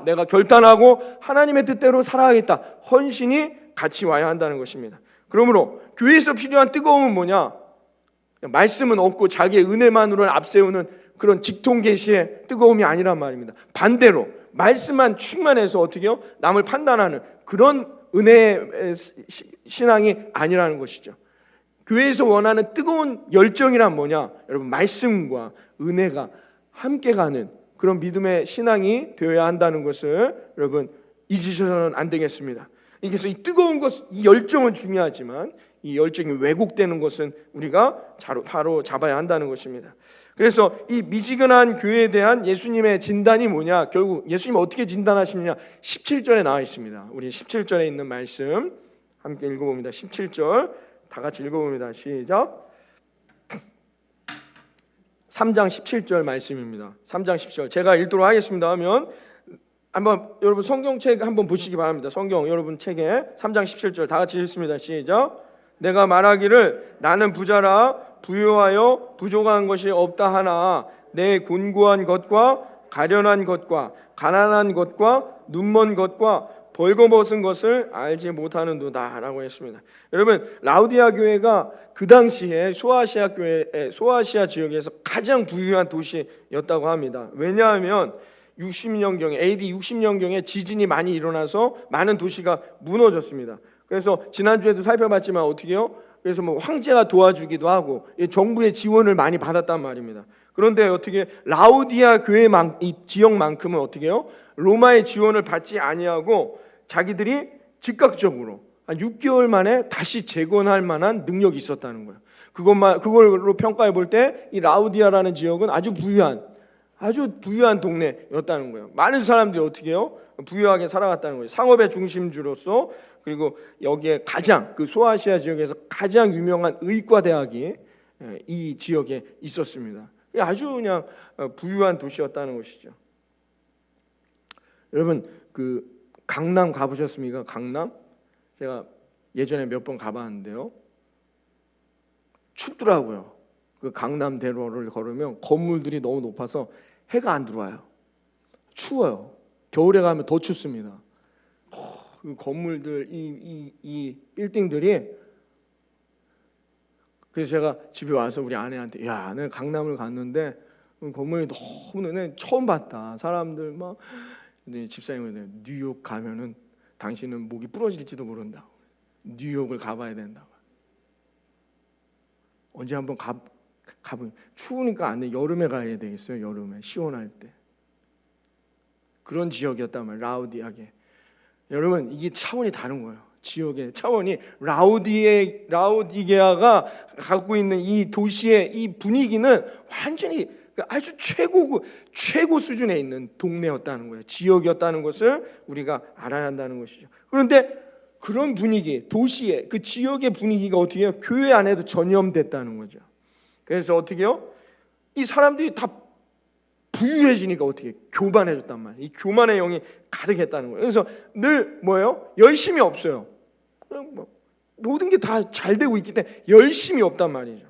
내가 결단하고 하나님의 뜻대로 살아가겠다, 헌신이 같이 와야 한다는 것입니다. 그러므로 교회에서 필요한 뜨거움은 뭐냐? 말씀은 없고 자기의 은혜만으로 앞세우는 그런 직통계시의 뜨거움이 아니란 말입니다. 반대로 말씀만 충만해서 어떻게 해요? 남을 판단하는 그런 은혜의 신앙이 아니라는 것이죠. 교회에서 원하는 뜨거운 열정이란 뭐냐? 여러분, 말씀과 은혜가 함께 가는 그런 믿음의 신앙이 되어야 한다는 것을 여러분 잊으셔서는 안 되겠습니다. 그래서 이 뜨거운 것, 이 열정은 중요하지만 이 열정이 왜곡되는 것은 우리가 바로 잡아야 한다는 것입니다. 그래서 이 미지근한 교회에 대한 예수님의 진단이 뭐냐? 결국 예수님이 어떻게 진단하시느냐? 17절에 나와 있습니다. 우리 17절에 있는 말씀 함께 읽어봅니다. 17절 다 같이 읽어봅니다. 시작. 3장 17절 말씀입니다. 3장 17절 제가 읽도록 하겠습니다. 하면 한번 여러분 성경책 한번 보시기 바랍니다. 성경 여러분 책에 3장 17절 다 같이 읽습니다. 시작. 내가 말하기를 나는 부자라 부유하여 부족한 것이 없다 하나 내 곤고한 것과 가련한 것과 가난한 것과 눈먼 것과 벌거벗은 것을 알지 못하는도다 라고 했습니다. 여러분, 라우디아 교회가 그 당시에 소아시아 지역에서 가장 부유한 도시였다고 합니다. 왜냐하면 60년경에 AD 60년경에 지진이 많이 일어나서 많은 도시가 무너졌습니다. 그래서 지난주에도 살펴봤지만 어떻게 해요? 그래서 뭐 황제가 도와주기도 하고 정부의 지원을 많이 받았단 말입니다. 그런데 어떻게 라우디아 교회 이 지역만큼은 어떻게 해요? 로마의 지원을 받지 아니하고 자기들이 즉각적으로 한 6개월 만에 다시 재건할 만한 능력이 있었다는 거예요. 그걸로 평가해 볼 때 이 라우디아라는 지역은 아주 부유한 동네였다는 거예요. 많은 사람들이 어떻게 해요? 부유하게 살아갔다는 거예요. 상업의 중심지로서. 그리고 여기에 가장 그 소아시아 지역에서 가장 유명한 의과대학이 이 지역에 있었습니다. 아주 그냥 부유한 도시였다는 것이죠. 여러분 그 강남 가보셨습니까? 강남? 제가 예전에 몇 번 가봤는데요. 춥더라고요. 그 강남대로를 걸으면 건물들이 너무 높아서 해가 안 들어와요. 추워요. 겨울에 가면 더 춥습니다. 그 건물들 이 빌딩들이. 그래서 제가 집에 와서 우리 아내한테 야, 내가 강남을 갔는데 건물이 너무 내가 처음 봤다. 사람들 막 집사님이 뉴욕 가면은 당신은 목이 부러질지도 모른다고. 뉴욕을 가봐야 된다고. 언제 한번 가보면 추우니까 안 돼. 여름에 가야 되겠어요. 여름에 시원할 때. 그런 지역이었단 말이에요. 라우디아게. 여러분 이게 차원이 다른 거예요. 지역의 차원이 라우디게아가 갖고 있는 이 도시의 이 분위기는 완전히 아주 최고 수준에 있는 동네였다는 거예요. 지역이었다는 것을 우리가 알아야 한다는 것이죠. 그런데 그런 분위기, 도시의 그 지역의 분위기가 어떻게 해요? 교회 안에도 전염됐다는 거죠. 그래서 어떻게 해요? 이 사람들이 다 부유해지니까 어떻게 해요? 교만해졌단 말이에요. 이 교만의 영이 가득했다는 거예요. 그래서 늘 뭐예요? 열심이 없어요. 뭐 모든 게 다 잘 되고 있기 때문에 열심이 없단 말이죠.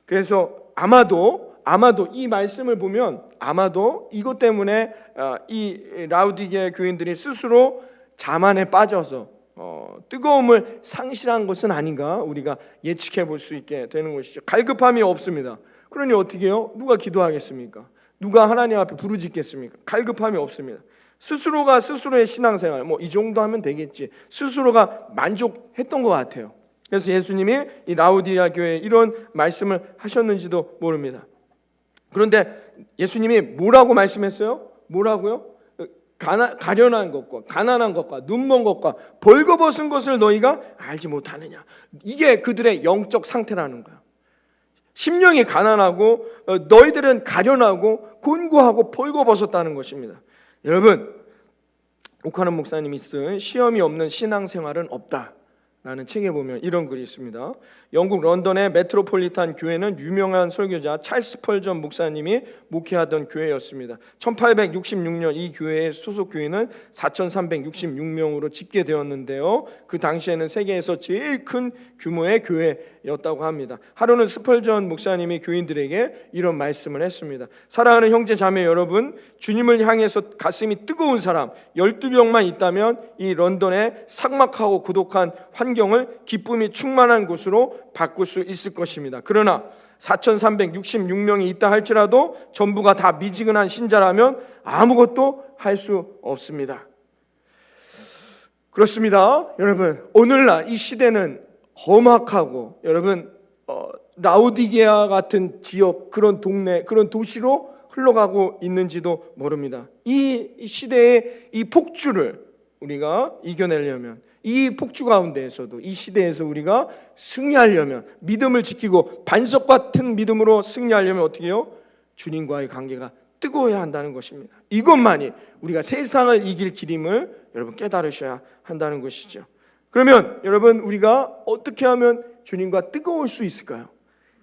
그래서 아마도 이 말씀을 보면 아마도 이것 때문에 이 라우디게 교인들이 스스로 자만에 빠져서 뜨거움을 상실한 것은 아닌가 우리가 예측해 볼 수 있게 되는 것이죠. 갈급함이 없습니다. 그러니 어떻게 해요? 누가 기도하겠습니까? 누가 하나님 앞에 부르짖겠습니까? 갈급함이 없습니다. 스스로가 스스로의 신앙생활 뭐 이 정도 하면 되겠지 스스로가 만족했던 것 같아요. 그래서 예수님이 이 라우디아 교회에 이런 말씀을 하셨는지도 모릅니다. 그런데 예수님이 뭐라고 말씀했어요? 뭐라고요? 가련한 것과 가난한 것과 눈먼 것과 벌거벗은 것을 너희가 알지 못하느냐. 이게 그들의 영적 상태라는 거야. 심령이 가난하고 너희들은 가련하고 곤고하고 벌거벗었다는 것입니다. 여러분, 오카는 목사님이 쓴 시험이 없는 신앙생활은 없다 라는 책에 보면 이런 글이 있습니다. 영국 런던의 메트로폴리탄 교회는 유명한 설교자 찰스 펄전 목사님이 목회하던 교회였습니다. 1866년 이 교회의 소속 교인은 4,366명으로 집계되었는데요. 그 당시에는 세계에서 제일 큰 규모의 교회였다고 합니다. 하루는 스펄전 목사님이 교인들에게 이런 말씀을 했습니다. 사랑하는 형제 자매 여러분, 주님을 향해서 가슴이 뜨거운 사람 12명만 있다면 이 런던의 삭막하고 고독한 환경을 기쁨이 충만한 곳으로 바꿀 수 있을 것입니다. 그러나 4,366명이 있다 할지라도 전부가 다 미지근한 신자라면 아무것도 할 수 없습니다. 그렇습니다. 여러분, 오늘날 이 시대는 험악하고 여러분 라우디게아 같은 지역, 그런 동네, 그런 도시로 흘러가고 있는지도 모릅니다. 이 시대의 이 폭주를 우리가 이겨내려면 이 폭주 가운데에서도 이 시대에서 우리가 승리하려면 믿음을 지키고 반석 같은 믿음으로 승리하려면 어떻게 해요? 주님과의 관계가 뜨거워야 한다는 것입니다. 이것만이 우리가 세상을 이길 길임을 여러분 깨달으셔야 한다는 것이죠. 그러면 여러분 우리가 어떻게 하면 주님과 뜨거울 수 있을까요?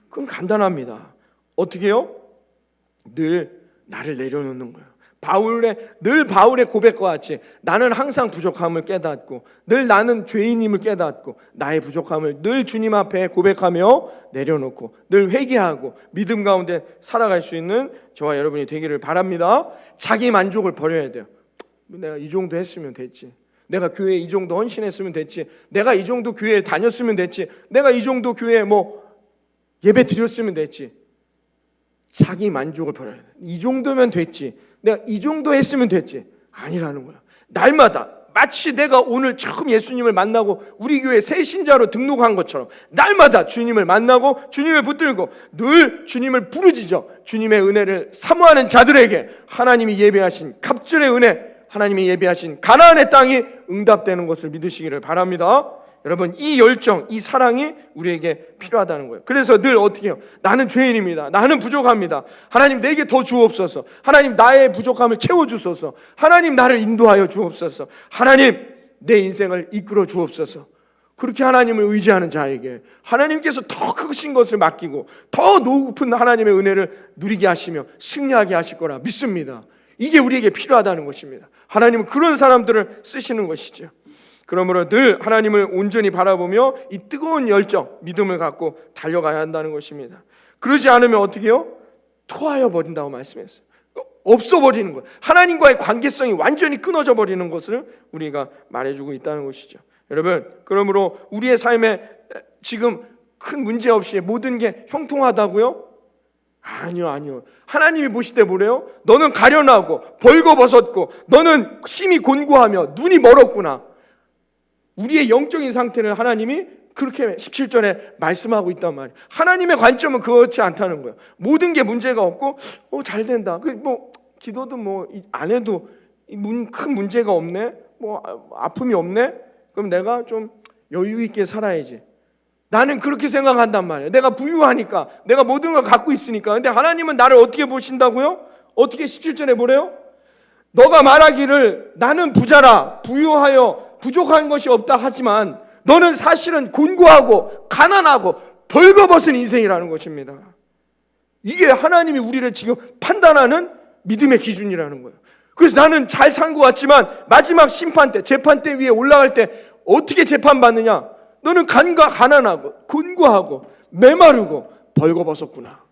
그건 간단합니다. 어떻게 해요? 늘 나를 내려놓는 거예요. 늘 바울의 고백과 같이 나는 항상 부족함을 깨닫고 늘 나는 죄인임을 깨닫고 나의 부족함을 늘 주님 앞에 고백하며 내려놓고 늘 회개하고 믿음 가운데 살아갈 수 있는 저와 여러분이 되기를 바랍니다. 자기 만족을 버려야 돼요. 내가 이 정도 했으면 됐지. 내가 교회에 이 정도 헌신했으면 됐지. 내가 이 정도 교회에 다녔으면 됐지. 내가 이 정도 교회에 예배 드렸으면 됐지. 자기 만족을 버려야 돼. 이 정도면 됐지, 내가 이 정도 했으면 됐지, 아니라는 거야. 날마다 마치 내가 오늘 처음 예수님을 만나고 우리 교회 새 신자로 등록한 것처럼 날마다 주님을 만나고 주님을 붙들고 늘 주님을 부르짖어 주님의 은혜를 사모하는 자들에게 하나님이 예배하신 갑절의 은혜, 하나님이 예배하신 가나안의 땅이 응답되는 것을 믿으시기를 바랍니다. 여러분, 이 열정, 이 사랑이 우리에게 필요하다는 거예요. 그래서 늘 어떻게 해요? 나는 죄인입니다. 나는 부족합니다. 하나님 내게 더 주옵소서. 하나님 나의 부족함을 채워주소서. 하나님 나를 인도하여 주옵소서. 하나님 내 인생을 이끌어 주옵소서. 그렇게 하나님을 의지하는 자에게 하나님께서 더 크신 것을 맡기고 더 높은 하나님의 은혜를 누리게 하시며 승리하게 하실 거라 믿습니다. 이게 우리에게 필요하다는 것입니다. 하나님은 그런 사람들을 쓰시는 것이죠. 그러므로 늘 하나님을 온전히 바라보며 이 뜨거운 열정, 믿음을 갖고 달려가야 한다는 것입니다. 그러지 않으면 어떻게 해요? 토하여 버린다고 말씀했어요. 없어 버리는 거예요. 하나님과의 관계성이 완전히 끊어져 버리는 것을 우리가 말해주고 있다는 것이죠. 여러분, 그러므로 우리의 삶에 지금 큰 문제 없이 모든 게 형통하다고요? 아니요. 하나님이 보실 때 뭐래요? 너는 가련하고 벌거벗었고 너는 심히 곤고하며 눈이 멀었구나. 우리의 영적인 상태를 하나님이 그렇게 17절에 말씀하고 있단 말이에요. 하나님의 관점은 그렇지 않다는 거예요. 모든 게 문제가 없고 잘 된다. 기도도 안 해도 큰 문제가 없네. 아픔이 없네. 그럼 내가 좀 여유 있게 살아야지. 나는 그렇게 생각한단 말이에요. 내가 부유하니까, 내가 모든 걸 갖고 있으니까. 근데 하나님은 나를 어떻게 보신다고요? 어떻게 17절에 뭐래요? 너가 말하기를 나는 부자라 부유하여 부족한 것이 없다 하지만 너는 사실은 곤고하고 가난하고 벌거벗은 인생이라는 것입니다. 이게 하나님이 우리를 지금 판단하는 믿음의 기준이라는 거예요. 그래서 나는 잘 산 것 같지만 마지막 심판 때, 재판대 위에 올라갈 때 어떻게 재판받느냐? 너는 가난하고 곤고하고 메마르고 벌거벗었구나.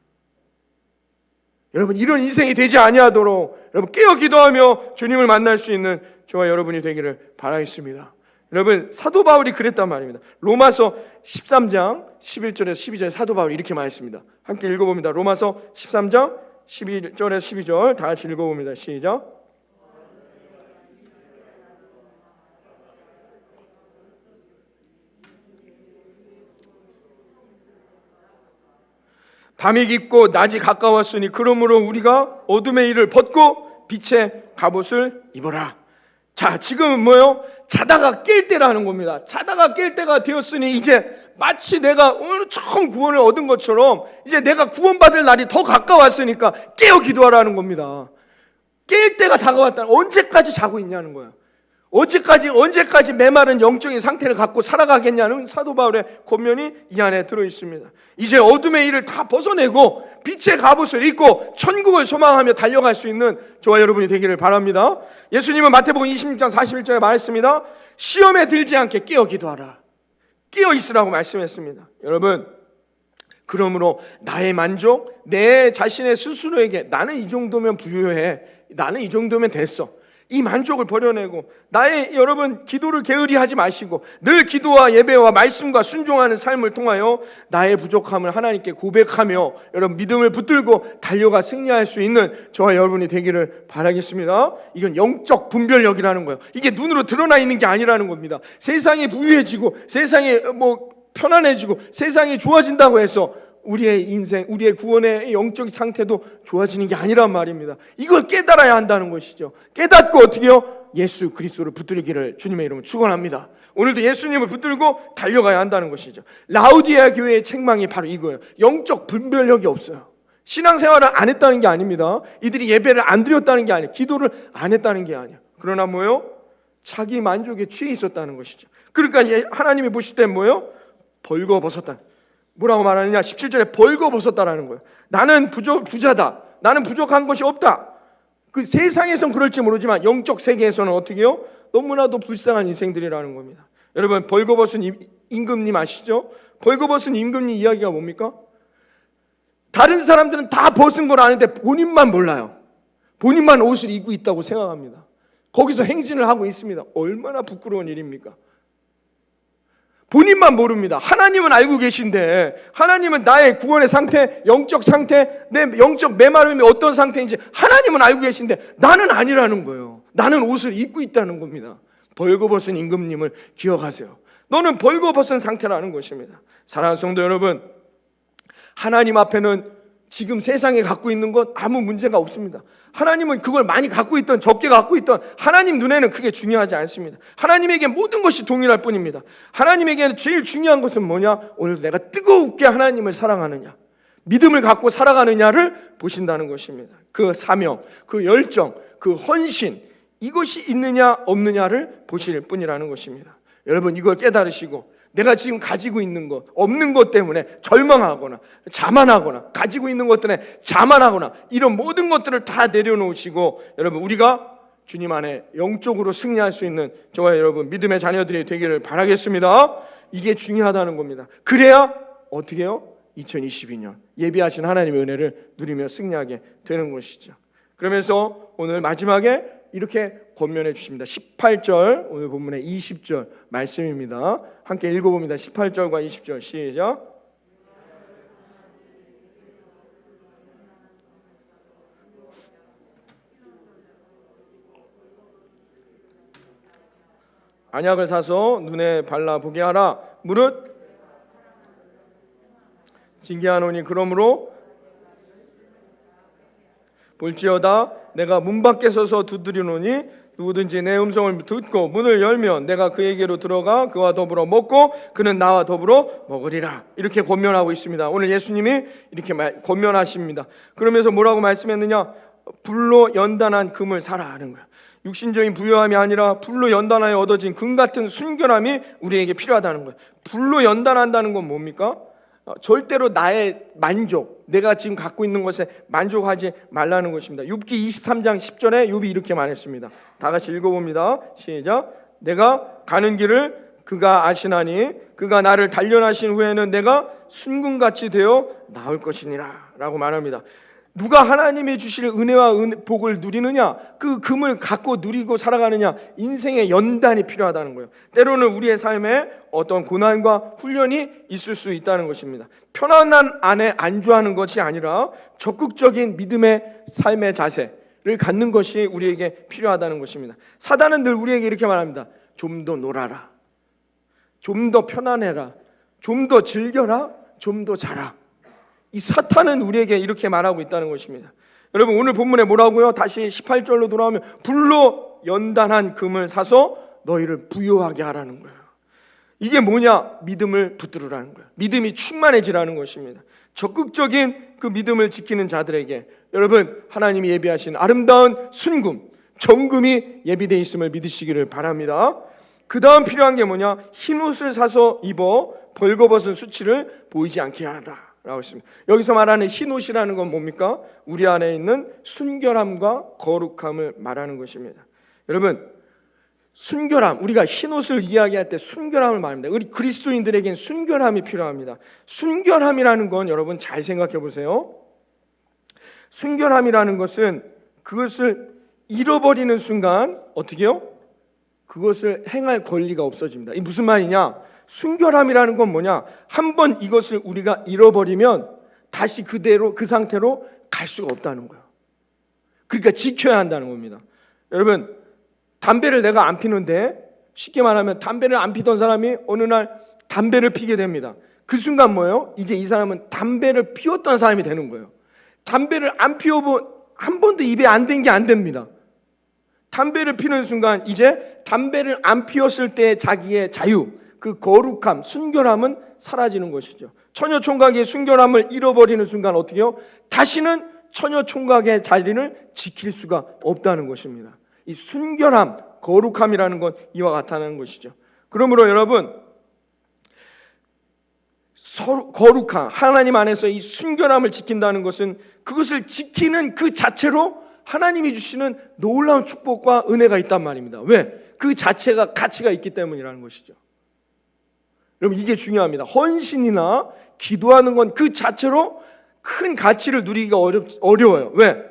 여러분, 이런 인생이 되지 아니하도록 여러분 깨어 기도하며 주님을 만날 수 있는 저와 여러분이 되기를 바라겠습니다. 여러분, 사도 바울이 그랬단 말입니다. 로마서 13장 11절에서 12절에 사도 바울이 이렇게 말했습니다. 함께 읽어봅니다. 로마서 13장 11절에서 12절 다 같이 읽어봅니다. 시작. 밤이 깊고 낮이 가까웠으니 그러므로 우리가 어둠의 일을 벗고 빛의 갑옷을 입어라. 자, 지금은 뭐예요? 자다가 깰 때라는 겁니다. 자다가 깰 때가 되었으니 이제 마치 내가 오늘 처음 구원을 얻은 것처럼 이제 내가 구원받을 날이 더 가까웠으니까 깨어 기도하라는 겁니다. 깰 때가 다가왔다. 언제까지 자고 있냐는 거예요. 언제까지 메마른 영적인 상태를 갖고 살아가겠냐는 사도 바울의 권면이 이 안에 들어있습니다. 이제 어둠의 일을 다 벗어내고 빛의 갑옷을 입고 천국을 소망하며 달려갈 수 있는 저와 여러분이 되기를 바랍니다. 예수님은 마태복음 26장 41절에 말했습니다. 시험에 들지 않게 깨어 기도하라. 깨어 있으라고 말씀했습니다. 여러분, 그러므로 나의 만족, 내 자신의 스스로에게 나는 이 정도면 부유해, 나는 이 정도면 됐어, 이 만족을 버려내고 나의 여러분 기도를 게으리하지 마시고 늘 기도와 예배와 말씀과 순종하는 삶을 통하여 나의 부족함을 하나님께 고백하며 여러분 믿음을 붙들고 달려가 승리할 수 있는 저와 여러분이 되기를 바라겠습니다. 이건 영적 분별력이라는 거예요. 이게 눈으로 드러나 있는 게 아니라는 겁니다. 세상이 부유해지고 세상이 편안해지고 세상이 좋아진다고 해서 우리의 인생, 우리의 구원의 영적 상태도 좋아지는 게 아니란 말입니다. 이걸 깨달아야 한다는 것이죠. 깨닫고 어떻게 해요? 예수 그리스도를 붙들기를 주님의 이름으로 축원합니다. 오늘도 예수님을 붙들고 달려가야 한다는 것이죠. 라우디아 교회의 책망이 바로 이거예요. 영적 분별력이 없어요. 신앙생활을 안 했다는 게 아닙니다. 이들이 예배를 안 드렸다는 게 아니에요. 기도를 안 했다는 게 아니에요. 그러나 뭐예요? 자기 만족에 취해 있었다는 것이죠. 그러니까 하나님이 보실 때 뭐예요? 벌거벗었다. 뭐라고 말하느냐? 17절에 벌거벗었다라는 거예요. 나는 부자다. 나는 부족한 것이 없다. 그 세상에선 그럴지 모르지만 영적 세계에서는 어떻게 해요? 너무나도 불쌍한 인생들이라는 겁니다. 여러분, 벌거벗은 임금님 아시죠? 벌거벗은 임금님 이야기가 뭡니까? 다른 사람들은 다 벗은 걸 아는데 본인만 몰라요. 본인만 옷을 입고 있다고 생각합니다. 거기서 행진을 하고 있습니다. 얼마나 부끄러운 일입니까? 본인만 모릅니다. 하나님은 알고 계신데, 하나님은 나의 구원의 상태, 영적 상태, 내 영적 메마름이 어떤 상태인지 하나님은 알고 계신데 나는 아니라는 거예요. 나는 옷을 입고 있다는 겁니다. 벌거벗은 임금님을 기억하세요. 너는 벌거벗은 상태라는 것입니다. 사랑하는 성도 여러분, 하나님 앞에는 지금 세상에 갖고 있는 건 아무 문제가 없습니다. 하나님은 그걸 많이 갖고 있던 적게 갖고 있던 하나님 눈에는 그게 중요하지 않습니다. 하나님에게 모든 것이 동일할 뿐입니다. 하나님에게는 제일 중요한 것은 뭐냐? 오늘 내가 뜨겁게 하나님을 사랑하느냐, 믿음을 갖고 살아가느냐를 보신다는 것입니다. 그 사명, 그 열정, 그 헌신, 이것이 있느냐 없느냐를 보실 뿐이라는 것입니다. 여러분, 이걸 깨달으시고 내가 지금 가지고 있는 것, 없는 것 때문에 절망하거나 자만하거나 가지고 있는 것 때문에 자만하거나 이런 모든 것들을 다 내려놓으시고, 여러분, 우리가 주님 안에 영적으로 승리할 수 있는 저와 여러분 믿음의 자녀들이 되기를 바라겠습니다. 이게 중요하다는 겁니다. 그래야 어떻게 해요? 2022년 예비하신 하나님의 은혜를 누리며 승리하게 되는 것이죠. 그러면서 오늘 마지막에 이렇게 권면해 주십니다. 18절, 오늘 본문의 20절 말씀입니다. 함께 읽어봅니다. 18절과 20절 시작. 안약을 사서 눈에 발라보게 하라. 무릇 징계하노니 그러므로 볼지어다 내가 문 밖에 서서 두드리노니 누구든지 내 음성을 듣고 문을 열면 내가 그에게로 들어가 그와 더불어 먹고 그는 나와 더불어 먹으리라. 이렇게 권면하고 있습니다. 오늘 예수님이 이렇게 권면하십니다. 그러면서 뭐라고 말씀했느냐? 불로 연단한 금을 사라 하는 거야. 육신적인 부요함이 아니라 불로 연단하여 얻어진 금 같은 순결함이 우리에게 필요하다는 거예요. 불로 연단한다는 건 뭡니까? 절대로 나의 만족, 내가 지금 갖고 있는 것에 만족하지 말라는 것입니다. 욥기 23장 10절에 욥이 이렇게 말했습니다. 다 같이 읽어봅니다. 시작. 내가 가는 길을 그가 아시나니 그가 나를 단련하신 후에는 내가 순금같이 되어 나올 것이니라 라고 말합니다. 누가 하나님이 주실 은혜와 복을 누리느냐, 그 금을 갖고 누리고 살아가느냐, 인생의 연단이 필요하다는 거예요. 때로는 우리의 삶에 어떤 고난과 훈련이 있을 수 있다는 것입니다. 편안한 안에 안주하는 것이 아니라 적극적인 믿음의 삶의 자세를 갖는 것이 우리에게 필요하다는 것입니다. 사단은 늘 우리에게 이렇게 말합니다. 좀 더 놀아라, 좀 더 편안해라, 좀 더 즐겨라, 좀 더 자라. 이 사탄은 우리에게 이렇게 말하고 있다는 것입니다. 여러분, 오늘 본문에 뭐라고요? 다시 18절로 돌아오면 불로 연단한 금을 사서 너희를 부요하게 하라는 거예요. 이게 뭐냐? 믿음을 붙들으라는 거예요. 믿음이 충만해지라는 것입니다. 적극적인 그 믿음을 지키는 자들에게 여러분, 하나님이 예비하신 아름다운 순금, 정금이 예비되어 있음을 믿으시기를 바랍니다. 그 다음 필요한 게 뭐냐? 흰 옷을 사서 입어 벌거벗은 수치를 보이지 않게 하라 라고 했습니다. 여기서 말하는 흰 옷이라는 건 뭡니까? 우리 안에 있는 순결함과 거룩함을 말하는 것입니다. 여러분, 순결함, 우리가 흰 옷을 이야기할 때 순결함을 말합니다. 우리 그리스도인들에겐 순결함이 필요합니다. 순결함이라는 건 여러분 잘 생각해 보세요. 순결함이라는 것은 그것을 잃어버리는 순간 어떻게 해요? 그것을 행할 권리가 없어집니다. 이 무슨 말이냐? 순결함이라는 건 뭐냐? 한번 이것을 우리가 잃어버리면 다시 그대로 그 상태로 갈 수가 없다는 거예요. 그러니까 지켜야 한다는 겁니다. 여러분, 담배를 내가 안 피는데, 쉽게 말하면 담배를 안 피던 사람이 어느 날 담배를 피게 됩니다. 그 순간 뭐예요? 이제 이 사람은 담배를 피웠던 사람이 되는 거예요. 담배를 안 피워본 한 번도 입에 안 댄 게 안 됩니다. 담배를 피는 순간 이제 담배를 안 피웠을 때의 자기의 자유, 그 거룩함, 순결함은 사라지는 것이죠. 처녀총각의 순결함을 잃어버리는 순간 어떻게 해요? 다시는 처녀총각의 자리를 지킬 수가 없다는 것입니다. 이 순결함, 거룩함이라는 건 이와 같다는 것이죠. 그러므로 여러분, 거룩함, 하나님 안에서 이 순결함을 지킨다는 것은 그것을 지키는 그 자체로 하나님이 주시는 놀라운 축복과 은혜가 있단 말입니다. 왜? 그 자체가 가치가 있기 때문이라는 것이죠. 여러분, 이게 중요합니다. 헌신이나 기도하는 건 그 자체로 큰 가치를 누리기가 어려워요. 왜?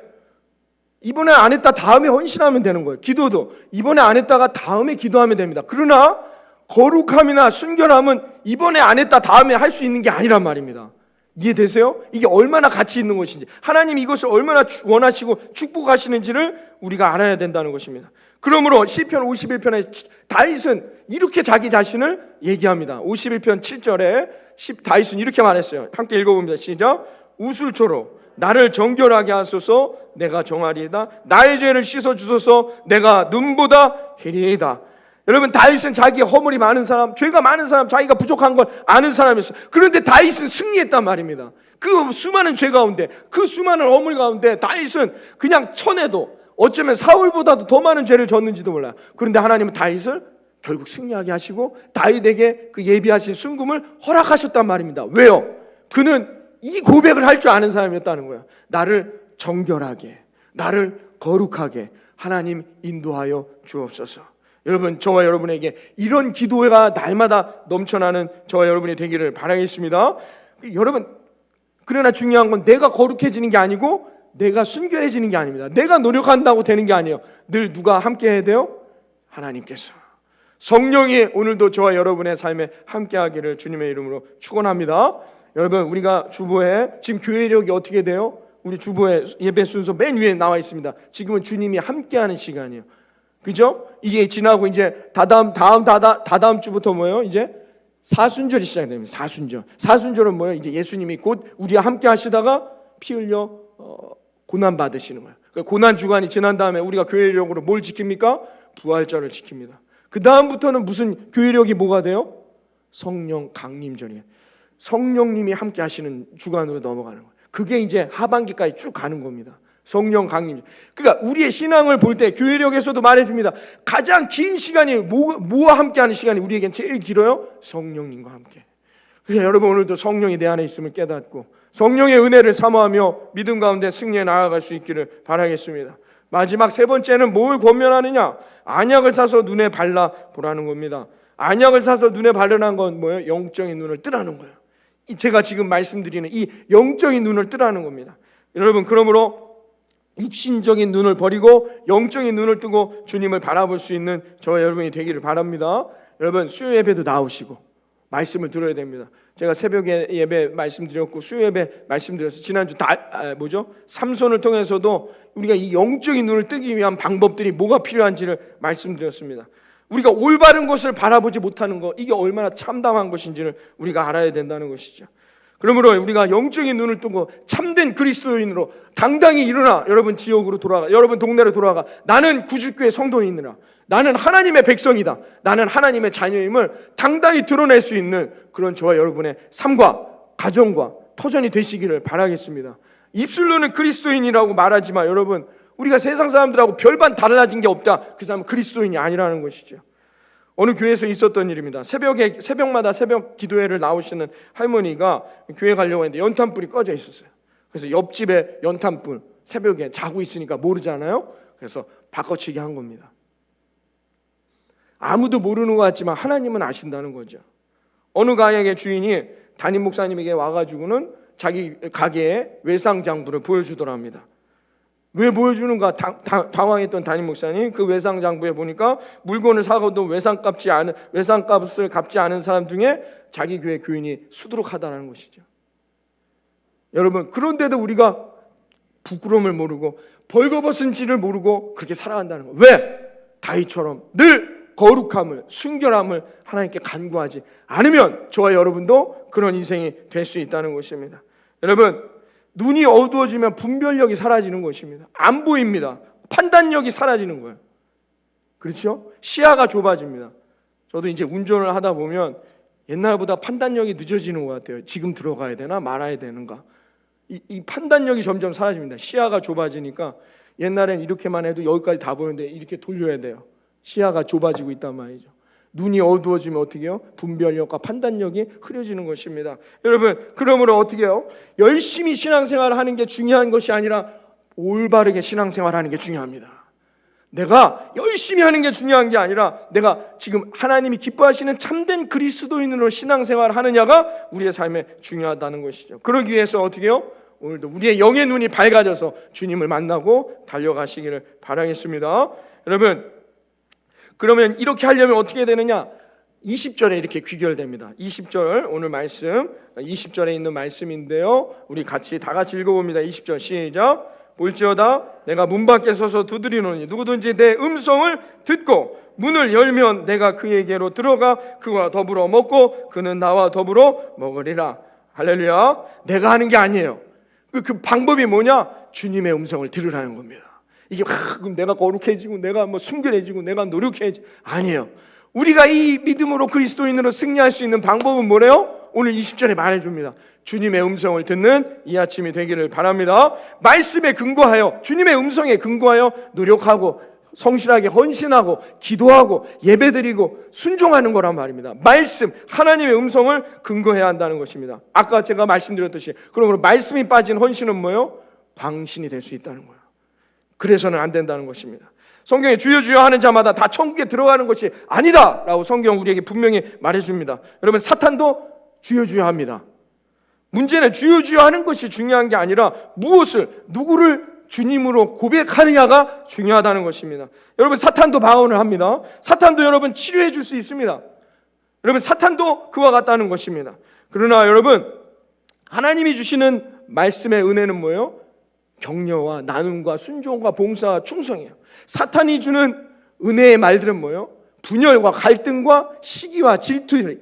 이번에 안 했다 다음에 헌신하면 되는 거예요. 기도도 이번에 안 했다가 다음에 기도하면 됩니다. 그러나 거룩함이나 순결함은 이번에 안 했다 다음에 할 수 있는 게 아니란 말입니다. 이해되세요? 이게 얼마나 가치 있는 것인지, 하나님이 이것을 얼마나 원하시고 축복하시는지를 우리가 알아야 된다는 것입니다. 그러므로 시편 51편에 다윗은 이렇게 자기 자신을 얘기합니다. 51편 7절에 다윗은 이렇게 말했어요. 함께 읽어봅니다. 시작. 우술초로 나를 정결하게 하소서, 내가 정하리이다. 나의 죄를 씻어주소서, 내가 눈보다 희리이다. 여러분, 다윗은 자기 허물이 많은 사람, 죄가 많은 사람, 자기가 부족한 걸 아는 사람이었어요. 그런데 다윗은 승리했단 말입니다. 그 수많은 죄 가운데, 그 수많은 허물 가운데 다윗은 그냥 천해도 어쩌면 사울보다도 더 많은 죄를 졌는지도 몰라요. 그런데 하나님은 다윗을 결국 승리하게 하시고 다윗에게 그 예비하신 순금을 허락하셨단 말입니다. 왜요? 그는 이 고백을 할 줄 아는 사람이었다는 거예요. 나를 정결하게, 나를 거룩하게 하나님 인도하여 주옵소서. 여러분, 저와 여러분에게 이런 기도가 날마다 넘쳐나는 저와 여러분이 되기를 바라겠습니다. 여러분, 그러나 중요한 건 내가 거룩해지는 게 아니고 내가 순결해지는 게 아닙니다. 내가 노력한다고 되는 게 아니에요. 늘 누가 함께 해야 돼요? 하나님께서. 성령이 오늘도 저와 여러분의 삶에 함께하기를 주님의 이름으로 축원합니다. 여러분, 우리가 주보에 지금 교회력이 어떻게 돼요? 우리 주보에 예배 순서 맨 위에 나와 있습니다. 지금은 주님이 함께하는 시간이에요. 그죠? 이게 지나고 이제 다다음 주부터 뭐예요? 이제 사순절이 시작됩니다. 사순절은 뭐예요? 이제 예수님이 곧 우리와 함께 하시다가 피 흘려 고난 받으시는 거예요. 고난 주간이 지난 다음에 우리가 교회력으로 뭘 지킵니까? 부활절을 지킵니다. 그 다음부터는 무슨 교회력이 뭐가 돼요? 성령 강림절이에요. 성령님이 함께 하시는 주간으로 넘어가는 거예요. 그게 이제 하반기까지 쭉 가는 겁니다. 성령 강림. 그러니까 우리의 신앙을 볼 때 교회력에서도 말해줍니다. 가장 긴 시간이 뭐와 함께하는 시간이 우리에겐 제일 길어요? 성령님과 함께. 그래서 여러분, 오늘도 성령이 내 안에 있음을 깨닫고 성령의 은혜를 사모하며 믿음 가운데 승리해 나아갈 수 있기를 바라겠습니다. 마지막 세 번째는 뭘 권면하느냐? 안약을 사서 눈에 발라 보라는 겁니다. 안약을 사서 눈에 바르라는 건 뭐예요? 영적인 눈을 뜨라는 거예요. 제가 지금 말씀드리는 이 영적인 눈을 뜨라는 겁니다. 여러분, 그러므로 육신적인 눈을 버리고 영적인 눈을 뜨고 주님을 바라볼 수 있는 저와 여러분이 되기를 바랍니다. 여러분, 수요 예배도 나오시고 말씀을 들어야 됩니다. 제가 새벽에 예배 말씀드렸고 수요 예배 말씀드렸어요. 지난주 삼손을 통해서도 우리가 이 영적인 눈을 뜨기 위한 방법들이 뭐가 필요한지를 말씀드렸습니다. 우리가 올바른 것을 바라보지 못하는 것, 이게 얼마나 참담한 것인지를 우리가 알아야 된다는 것이죠. 그러므로 우리가 영적인 눈을 뜨고 참된 그리스도인으로 당당히 일어나, 여러분 지역으로 돌아가, 여러분 동네로 돌아가, 나는 구주교회 성도인이라, 나는 하나님의 백성이다, 나는 하나님의 자녀임을 당당히 드러낼 수 있는 그런 저와 여러분의 삶과 가정과 터전이 되시기를 바라겠습니다. 입술로는 그리스도인이라고 말하지만 여러분, 우리가 세상 사람들하고 별반 달라진 게 없다, 그 사람은 그리스도인이 아니라는 것이죠. 어느 교회에서 있었던 일입니다. 새벽마다 새벽 기도회를 나오시는 할머니가 교회 가려고 했는데 연탄불이 꺼져 있었어요. 그래서 옆집에 연탄불 새벽에 자고 있으니까 모르잖아요. 그래서 바꿔치기 한 겁니다. 아무도 모르는 것 같지만 하나님은 아신다는 거죠. 어느 가게의 주인이 담임 목사님에게 와가지고는 자기 가게의 외상장부를 보여주더랍니다. 왜 보여주는가 당황했던 담임 목사님, 그 외상장부에 보니까 물건을 사고도 외상값을 갚지 않은 사람 중에 자기 교회 교인이 수두룩하다는 것이죠. 여러분, 그런데도 우리가 부끄러움을 모르고 벌거벗은 지를 모르고 그렇게 살아간다는 거예요. 왜? 다윗처럼 늘 거룩함을, 순결함을 하나님께 간구하지 않으면 저와 여러분도 그런 인생이 될 수 있다는 것입니다. 여러분, 눈이 어두워지면 분별력이 사라지는 것입니다. 안 보입니다. 판단력이 사라지는 거예요. 그렇죠? 시야가 좁아집니다. 저도 이제 운전을 하다 보면 옛날보다 판단력이 늦어지는 것 같아요. 지금 들어가야 되나 말아야 되는가. 이 판단력이 점점 사라집니다. 시야가 좁아지니까 옛날엔 이렇게만 해도 여기까지 다 보이는데 이렇게 돌려야 돼요. 시야가 좁아지고 있단 말이죠. 눈이 어두워지면 어떻게 해요? 분별력과 판단력이 흐려지는 것입니다. 여러분, 그러므로 어떻게 해요? 열심히 신앙생활을 하는 게 중요한 것이 아니라 올바르게 신앙생활을 하는 게 중요합니다. 내가 열심히 하는 게 중요한 게 아니라 내가 지금 하나님이 기뻐하시는 참된 그리스도인으로 신앙생활을 하느냐가 우리의 삶에 중요하다는 것이죠. 그러기 위해서 어떻게 해요? 오늘도 우리의 영의 눈이 밝아져서 주님을 만나고 달려가시기를 바라겠습니다. 여러분, 그러면 이렇게 하려면 어떻게 되느냐? 20절에 이렇게 귀결됩니다. 20절 오늘 말씀 20절에 있는 말씀인데요. 우리 같이 다 같이 읽어봅니다. 20절 시작. 볼지어다 내가 문 밖에 서서 두드리노니 누구든지 내 음성을 듣고 문을 열면 내가 그에게로 들어가 그와 더불어 먹고 그는 나와 더불어 먹으리라. 할렐루야. 내가 하는 게 아니에요. 그 방법이 뭐냐? 주님의 음성을 들으라는 겁니다. 이게 그럼 내가 거룩해지고 내가 순결해지고 내가 노력해지고 아니에요. 우리가 이 믿음으로 그리스도인으로 승리할 수 있는 방법은 뭐래요? 오늘 20절에 말해줍니다. 주님의 음성을 듣는 이 아침이 되기를 바랍니다. 말씀에 근거하여 주님의 음성에 근거하여 노력하고 성실하게 헌신하고 기도하고 예배드리고 순종하는 거란 말입니다. 말씀, 하나님의 음성을 근거해야 한다는 것입니다. 아까 제가 말씀드렸듯이 그러므로 말씀이 빠진 헌신은 뭐예요? 광신이 될 수 있다는 거예요. 그래서는 안 된다는 것입니다. 성경에 주여 주여 하는 자마다 다 천국에 들어가는 것이 아니다 라고 성경 우리에게 분명히 말해줍니다. 여러분 사탄도 주여 주여 합니다. 문제는 주여 주여 하는 것이 중요한 게 아니라 무엇을 누구를 주님으로 고백하느냐가 중요하다는 것입니다. 여러분 사탄도 방언을 합니다. 사탄도 여러분 치료해 줄 수 있습니다. 여러분 사탄도 그와 같다는 것입니다. 그러나 여러분 하나님이 주시는 말씀의 은혜는 뭐예요? 격려와 나눔과 순종과 봉사와 충성이에요. 사탄이 주는 은혜의 말들은 뭐예요? 분열과 갈등과 시기와 질투.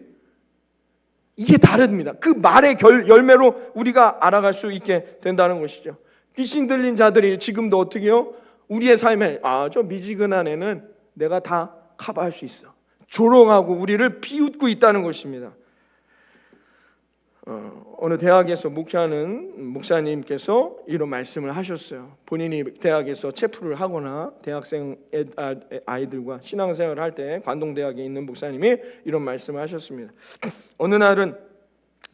이게 다릅니다. 그 말의 열매로 우리가 알아갈 수 있게 된다는 것이죠. 귀신 들린 자들이 지금도 어떻게 해요? 우리의 삶에 저 미지근한 애는 내가 다 커버할 수 있어. 조롱하고 우리를 비웃고 있다는 것입니다. 어느 대학에서 목회하는 목사님께서 이런 말씀을 하셨어요. 본인이 대학에서 체프를 하거나 대학생 아이들과 신앙생활을 할 때 관동대학에 있는 목사님이 이런 말씀을 하셨습니다. 어느 날은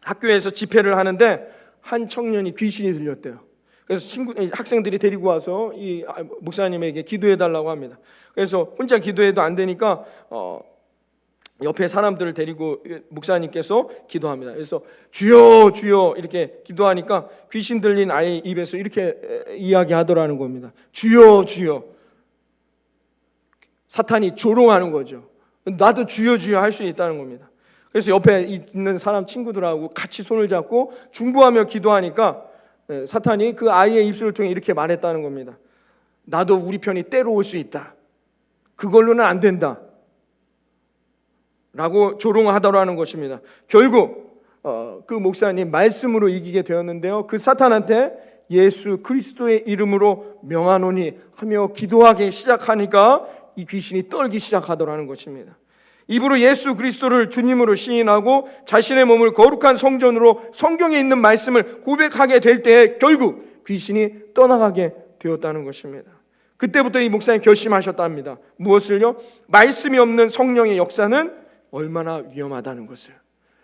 학교에서 집회를 하는데 한 청년이 귀신이 들렸대요. 그래서 학생들이 데리고 와서 이 목사님에게 기도해달라고 합니다. 그래서 혼자 기도해도 안 되니까 옆에 사람들을 데리고 목사님께서 기도합니다. 그래서 주여 주여 이렇게 기도하니까 귀신 들린 아이 입에서 이렇게 이야기하더라는 겁니다. 주여 주여. 사탄이 조롱하는 거죠. 나도 주여 주여 할 수 있다는 겁니다. 그래서 옆에 있는 사람 친구들하고 같이 손을 잡고 중보하며 기도하니까 사탄이 그 아이의 입술을 통해 이렇게 말했다는 겁니다. 나도 우리 편이 때로 올 수 있다. 그걸로는 안 된다. 라고 조롱하더라는 것입니다. 결국 그 목사님 말씀으로 이기게 되었는데요. 그 사탄한테 예수 그리스도의 이름으로 명하노니 하며 기도하기 시작하니까 이 귀신이 떨기 시작하더라는 것입니다. 입으로 예수 그리스도를 주님으로 시인하고 자신의 몸을 거룩한 성전으로 성경에 있는 말씀을 고백하게 될 때에 결국 귀신이 떠나가게 되었다는 것입니다. 그때부터 이 목사님 결심하셨답니다. 무엇을요? 말씀이 없는 성령의 역사는 얼마나 위험하다는 것을,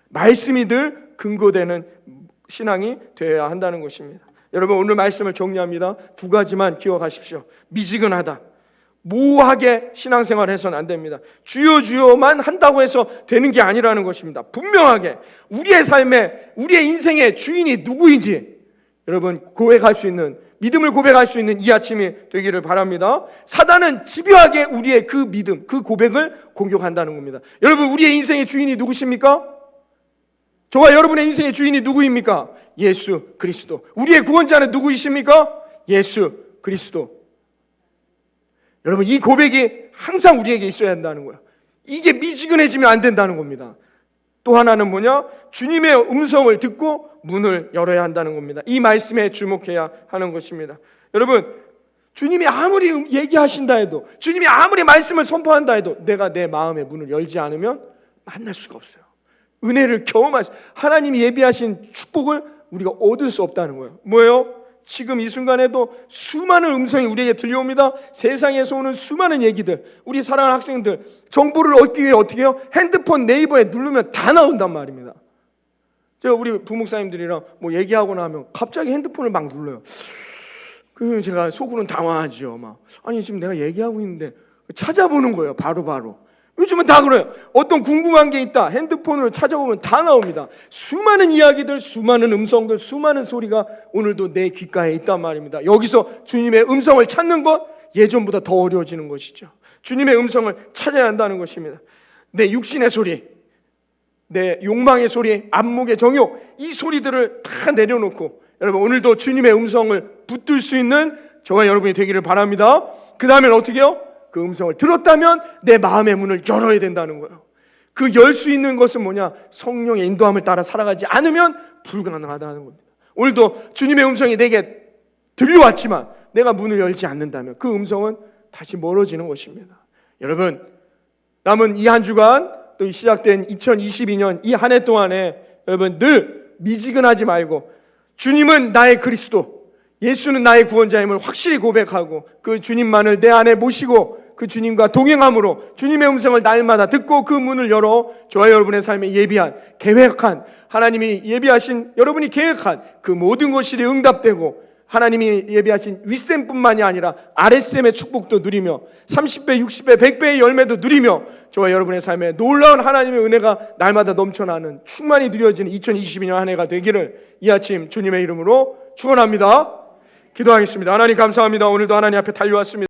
말씀이 늘 근거되는 신앙이 되어야 한다는 것입니다. 여러분 오늘 말씀을 정리합니다. 두 가지만 기억하십시오. 미지근하다, 모호하게 신앙생활을 해서는 안 됩니다. 주여 주여만 한다고 해서 되는 게 아니라는 것입니다. 분명하게 우리의 삶에, 우리의 인생의 주인이 누구인지 여러분 고백할 수 있는, 믿음을 고백할 수 있는 이 아침이 되기를 바랍니다. 사단은 집요하게 우리의 그 믿음, 그 고백을 공격한다는 겁니다. 여러분 우리의 인생의 주인이 누구십니까? 저와 여러분의 인생의 주인이 누구입니까? 예수 그리스도. 우리의 구원자는 누구이십니까? 예수 그리스도. 여러분 이 고백이 항상 우리에게 있어야 한다는 거예요. 이게 미지근해지면 안 된다는 겁니다. 또 하나는 뭐냐? 주님의 음성을 듣고 문을 열어야 한다는 겁니다. 이 말씀에 주목해야 하는 것입니다. 여러분 주님이 아무리 얘기하신다 해도, 주님이 아무리 말씀을 선포한다 해도 내가 내 마음의 문을 열지 않으면 만날 수가 없어요. 은혜를 경험할 수, 하나님이 예비하신 축복을 우리가 얻을 수 없다는 거예요. 뭐예요? 지금 이 순간에도 수많은 음성이 우리에게 들려옵니다. 세상에서 오는 수많은 얘기들, 우리 사랑하는 학생들 정보를 얻기 위해 어떻게 해요? 핸드폰 네이버에 누르면 다 나온단 말입니다. 제가 우리 부목사님들이랑 뭐 얘기하고 나면 갑자기 핸드폰을 막 눌러요. 그 제가 속으로는 당황하죠. 막 아니 지금 내가 얘기하고 있는데 찾아보는 거예요. 바로바로. 요즘은 다 그래요. 어떤 궁금한 게 있다, 핸드폰으로 찾아보면 다 나옵니다. 수많은 이야기들, 수많은 음성들, 수많은 소리가 오늘도 내 귓가에 있단 말입니다. 여기서 주님의 음성을 찾는 것 예전보다 더 어려워지는 것이죠. 주님의 음성을 찾아야 한다는 것입니다. 내 육신의 소리, 내 욕망의 소리, 안목의 정욕, 이 소리들을 다 내려놓고 여러분 오늘도 주님의 음성을 붙들 수 있는 저와 여러분이 되기를 바랍니다. 그 다음엔 어떻게 해요? 그 음성을 들었다면 내 마음의 문을 열어야 된다는 거예요. 그 열 수 있는 것은 뭐냐? 성령의 인도함을 따라 살아가지 않으면 불가능하다는 겁니다. 오늘도 주님의 음성이 내게 들려왔지만 내가 문을 열지 않는다면 그 음성은 다시 멀어지는 것입니다. 여러분, 남은 이 한 주간 또 시작된 2022년 이 한 해 동안에 여러분 늘 미지근하지 말고 주님은 나의 그리스도, 예수는 나의 구원자임을 확실히 고백하고 그 주님만을 내 안에 모시고 그 주님과 동행함으로 주님의 음성을 날마다 듣고 그 문을 열어 저와 여러분의 삶에 예비한, 계획한, 하나님이 예비하신, 여러분이 계획한 그 모든 것이 응답되고 하나님이 예비하신 윗셈뿐만이 아니라 아랫셈의 축복도 누리며 30배, 60배, 100배의 열매도 누리며 저와 여러분의 삶에 놀라운 하나님의 은혜가 날마다 넘쳐나는 충만히 누려지는 2022년 한 해가 되기를 이 아침 주님의 이름으로 축원합니다. 기도하겠습니다. 하나님 감사합니다. 오늘도 하나님 앞에 달려왔습니다.